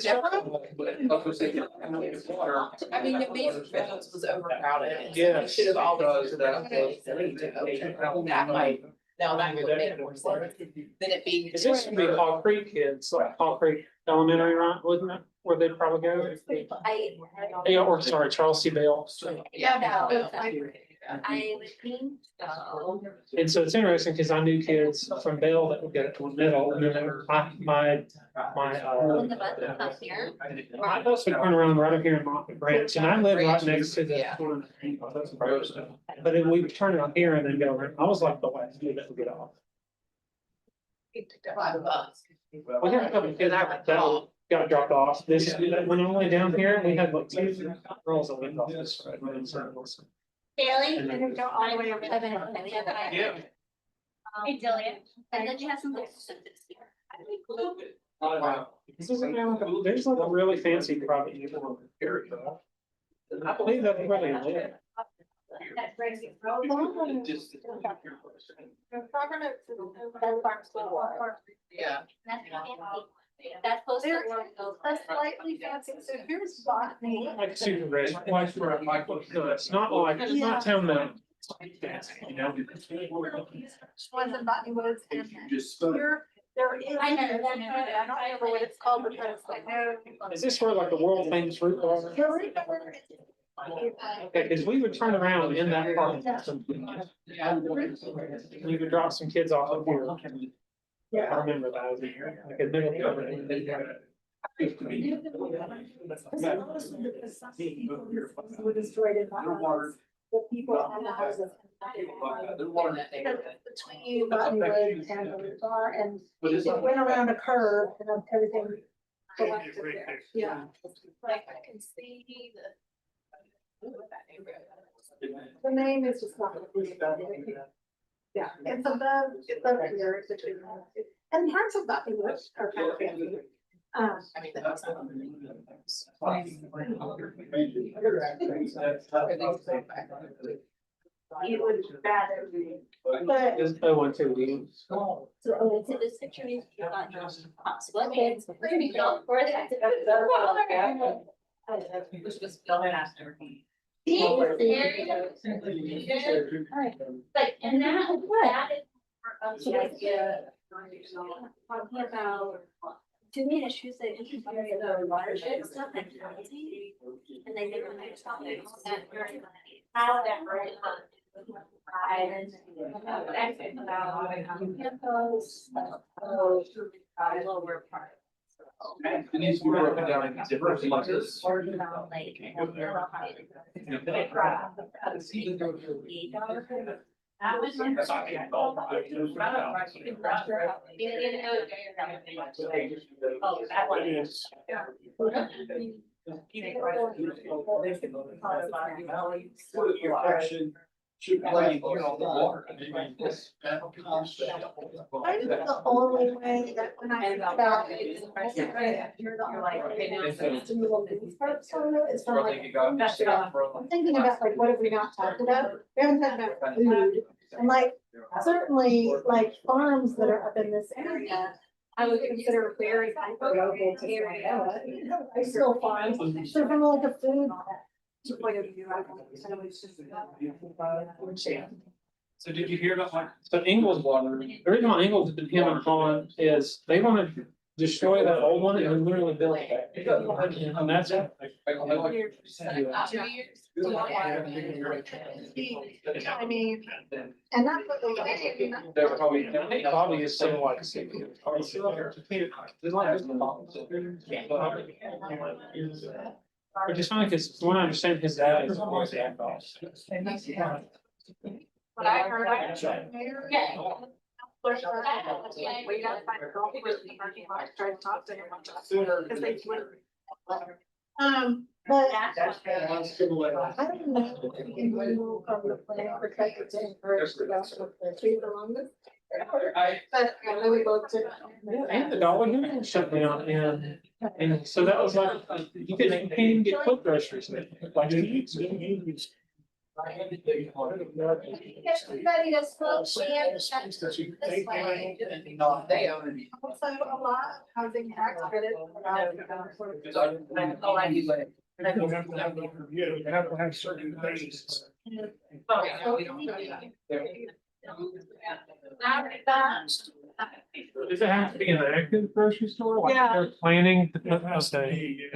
I mean, the main residence was overcrowded. Yeah. Should have always. That might, now that would make more sense than it being. Is this should be Hall Creek kids, like Hall Creek Elementary, right, wouldn't it, where they'd probably go? Yeah, or sorry, Charles C. Bell. Yeah, no, I was being, And so it's interesting because I knew kids from Bell that would get to middle and then they were my when the bus was up here. my bus would turn around right up here in Moffett Branch and I live right next to the. Yeah. But then we would turn it on here and then go around. I was like the last kid that would get off. By the bus. We had a couple of kids that got dropped off. This, when I went down here, we had like two girls that went off this road. Bailey? And then- Go all the way over. Yeah. Hey, Jillian, and then you have some. This isn't now, there's like a really fancy private uniform area. I believe that's where they live. That brings it. Yeah. That's close to. That's slightly fancy, so here's botany. Like super rich. No, it's not like, it's not town now. You know? Was in Botany Woods and here, there is. I know, I don't remember what it's called, but there's like no. Is this where like the world famous root bar? Okay, because we would turn around in that park. You could drop some kids off up here. I remember that. Like a middle. Were destroyed in the house. The people and the houses. Between Botany Woods and the root bar and it went around a curve and then everything. collected there. Yeah. Like I can see the. The name is just not. Yeah, it's above here, it's between, and parts of Botany Woods are kind of fancy. I mean, the house. You would rather. But Just I want to leave. So this picture is not just possible. Kids. We're gonna go for that. Which was building after. Like, and that is. Talking about too many issues that interfere with the watershed stuff and county. And they never make something that very how that right. Lower part. It needs to be broken down into different pieces. Oh, that one is. Your action should play on the water. I think the only way that when I think about it, is from like, I'm thinking about like, what have we not talked about? We haven't talked about food, and like, certainly like farms that are up in this area, I would consider very local to Swannanoa. I still farms, so from like a food point of view, I don't know, it's just. So did you hear about so Ingles water, the reason why Ingles has been him and hawing is they want to destroy that old one and literally build it back. And that's it. I mean, and that's what they. Bobby is saying like. Which is funny, because from what I understand, his dad is. What I heard, yeah. We gotta find a girl who lives in the parking lot, try to talk to him. Because they would. But. I don't know if you from the plan protected to encourage the rest of the trees along this. But I really looked at. And the Dollar General shut down, and so that was like, you can't even get quick groceries. Like, Everybody that's close, this way. They own it. Also a lot housing tax credit. You have to have certain things. Does it have to be an active grocery store? Like Yeah. they're planning to put, okay.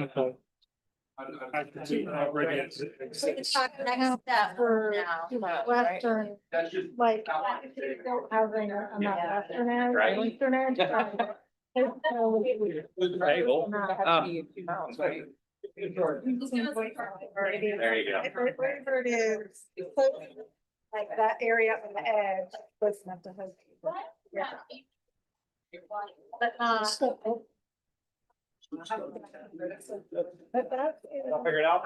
We can talk next step for Western, like, if you don't housing on that Western end, or Eastern end. There you go. Wherever it is, like that area on the edge, close enough to host people. Yeah. But but that's. I'll figure it out.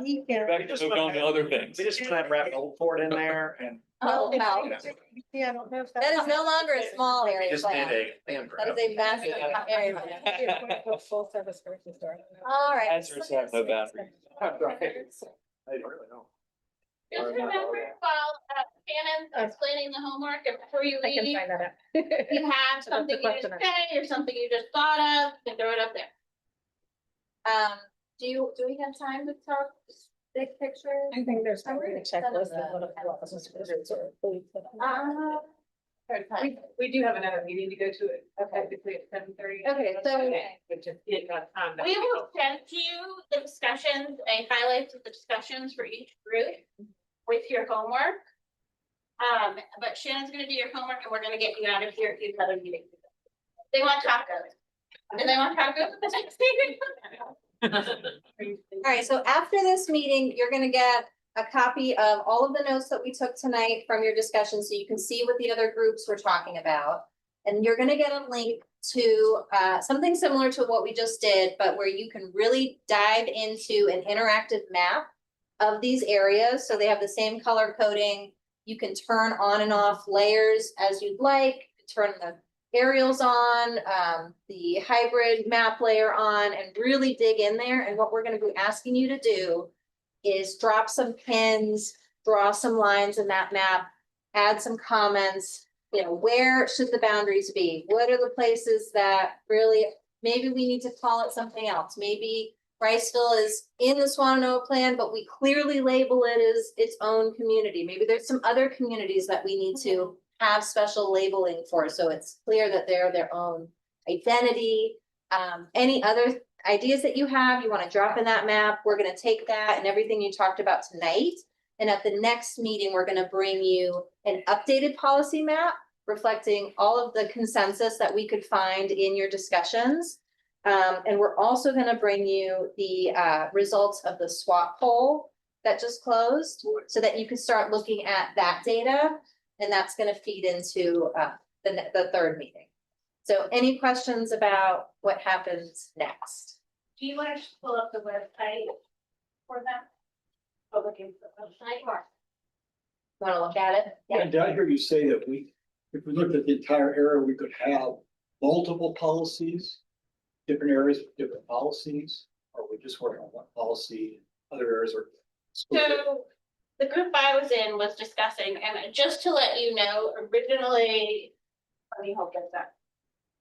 Weekend. Just moved on to other things. We just kind of wrap Old Fort in there and. Oh, wow. Yeah, I don't know if That is no longer a small area. Just did plan. a. That is a massive area. Full service grocery store. All right. Answers have no boundaries. I don't really know. Just remember while Shannon's explaining the homework, and before you I can leave, find that out. if you have something you question. didn't say or something you just thought of, you can throw it up there. Do we have time to talk big picture? I think there's probably a checklist of what a process is or food. We do have another meeting to go to it, technically at 7:30. Okay, so- But just get that time. We will send you the discussions, a highlights of the discussions for each group with your homework. But Shannon's gonna do your homework and we're gonna get you out of here to another meeting. They want tacos. And they want tacos at the next meeting. All right, so after this meeting, you're gonna get a copy of all of the notes that we took tonight from your discussion, so you can see what the other groups were talking about. And you're gonna get a link to something similar to what we just did, but where you can really dive into an interactive map of these areas. So they have the same color coding. You can turn on and off layers as you'd like, turn the aerials on, the hybrid map layer on, and really dig in there. And what we're gonna be asking you to do is drop some pins, draw some lines in that map, add some comments. You know, where should the boundaries be? What are the places that really, maybe we need to call it something else? Maybe Riceville is in the Swannanoa plan, but we clearly label it as its own community. Maybe there's some other communities that we need to have special labeling for, so it's clear that they're their own identity. Any other ideas that you have, you want to drop in that map, we're going to take that and everything you talked about tonight. And at the next meeting, we're going to bring you an updated policy map reflecting all of the consensus that we could find in your discussions. And we're also going to bring you the results of the SWOT poll that just closed so that you can start looking at that data. And that's going to feed into the third meeting. So any questions about what happens next? Do you want to just pull up the website for that? Oh, looking for the website or? Want to look at it? Yeah, did I hear you say that if we looked at the entire area, we could have multiple policies? Different areas with different policies, or we just working on one policy, other areas are. So the group I was in was discussing, and just to let you know, originally, let me hold this up.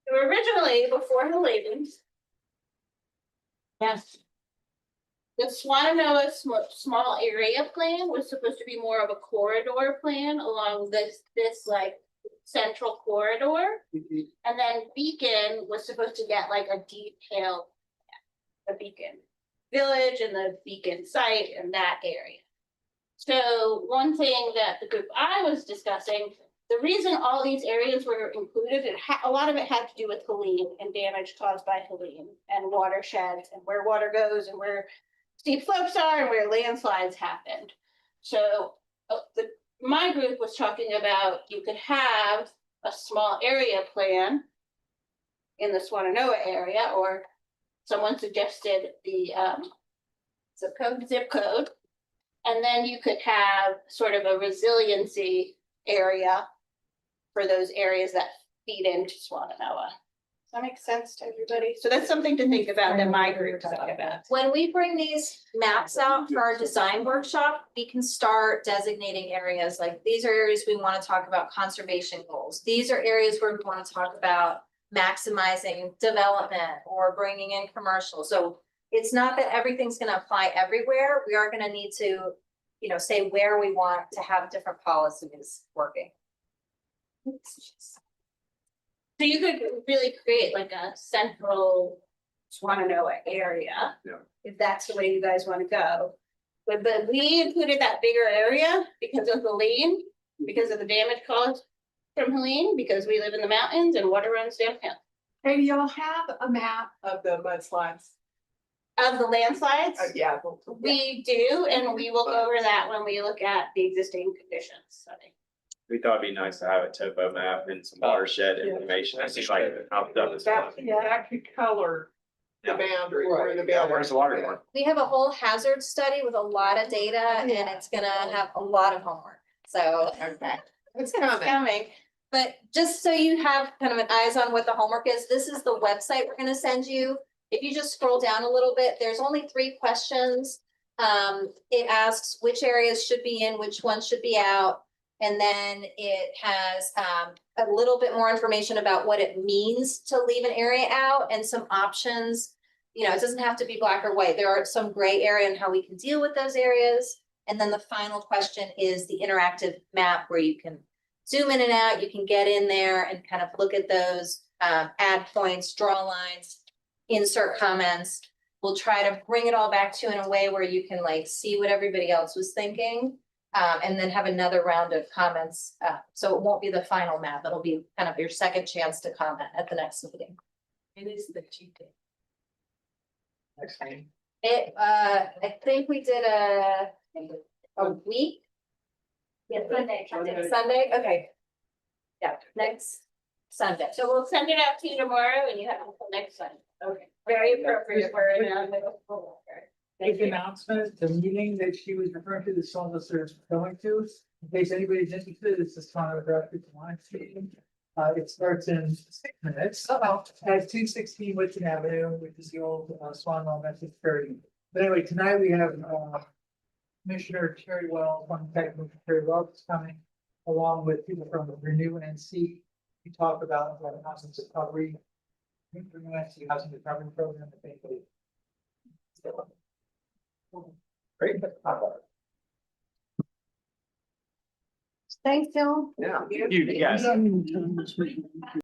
So originally, before the Lavens. Yes. The Swannanoa small area plan was supposed to be more of a corridor plan along this like central corridor. And then Beacon was supposed to get like a detailed, the Beacon Village and the Beacon site and that area. So one thing that the group I was discussing, the reason all these areas were included, a lot of it had to do with Helene and damage caused by Helene and watersheds and where water goes and where steep slopes are and where landslides happened. So my group was talking about you could have a small area plan in the Swannanoa area, or someone suggested the zip code. And then you could have sort of a resiliency area for those areas that feed into Swannanoa. Does that make sense to everybody? So that's something to think about that my group thought about. When we bring these maps out for our design workshop, we can start designating areas like these are areas we want to talk about conservation goals. These are areas where we want to talk about maximizing development or bringing in commercial. So it's not that everything's going to apply everywhere. We are going to need to, say where we want to have different policies working. So you could really create like a central Swannanoa area. Yeah. If that's the way you guys want to go. But we included that bigger area because of Helene, because of the damage caused from Helene, because we live in the mountains and water runs downhill. Hey, do y'all have a map of the mudslides? Of the landslides? Yeah. We do, and we will go over that when we look at the existing conditions study. We thought it'd be nice to have a topo map and some watershed information. I think like how done this. That could color the boundary or the Yeah, boundary. where's the water going? We have a whole hazard study with a lot of data and it's gonna have a lot of homework. So It's it's coming. But just so you have kind of an eyes on what the homework is, this is the website we're gonna send you. If you just scroll down a little bit, there's only 3 questions. It asks which areas should be in, which ones should be out. And then it has a little bit more information about what it means to leave an area out and some options. It doesn't have to be black or white. There are some gray area in how we can deal with those areas. And then the final question is the interactive map where you can zoom in and out. You can get in there and kind of look at those, add points, draw lines, insert comments. We'll try to bring it all back to you in a way where you can like see what everybody else was thinking. And then have another round of comments. So it won't be the final map. It'll be kind of your second chance to comment at the next meeting. It is the cheat day. Next meeting. I think we did a week. Yeah, Sunday. Sunday, okay. Yeah, next Sunday. So we'll send it out to you tomorrow and you have it until next Sunday. Okay. Very appropriate for an middle school. Big announcement, the meeting that she was referring to, the song that they're going to, in case anybody's interested, it's the Swannanoa Grassroots Alliance meeting. It starts in 6 minutes at 216 Whitson Avenue, which is the old Swannanoa Methodist Church. But anyway, tonight we have Commissioner Terry Wells, one Commissioner Terry Wells is coming, along with people from Renew NC. We talk about the housing recovery, Renew NC housing recovery program, I think. Great. Thanks, Phil. Yeah. You guys.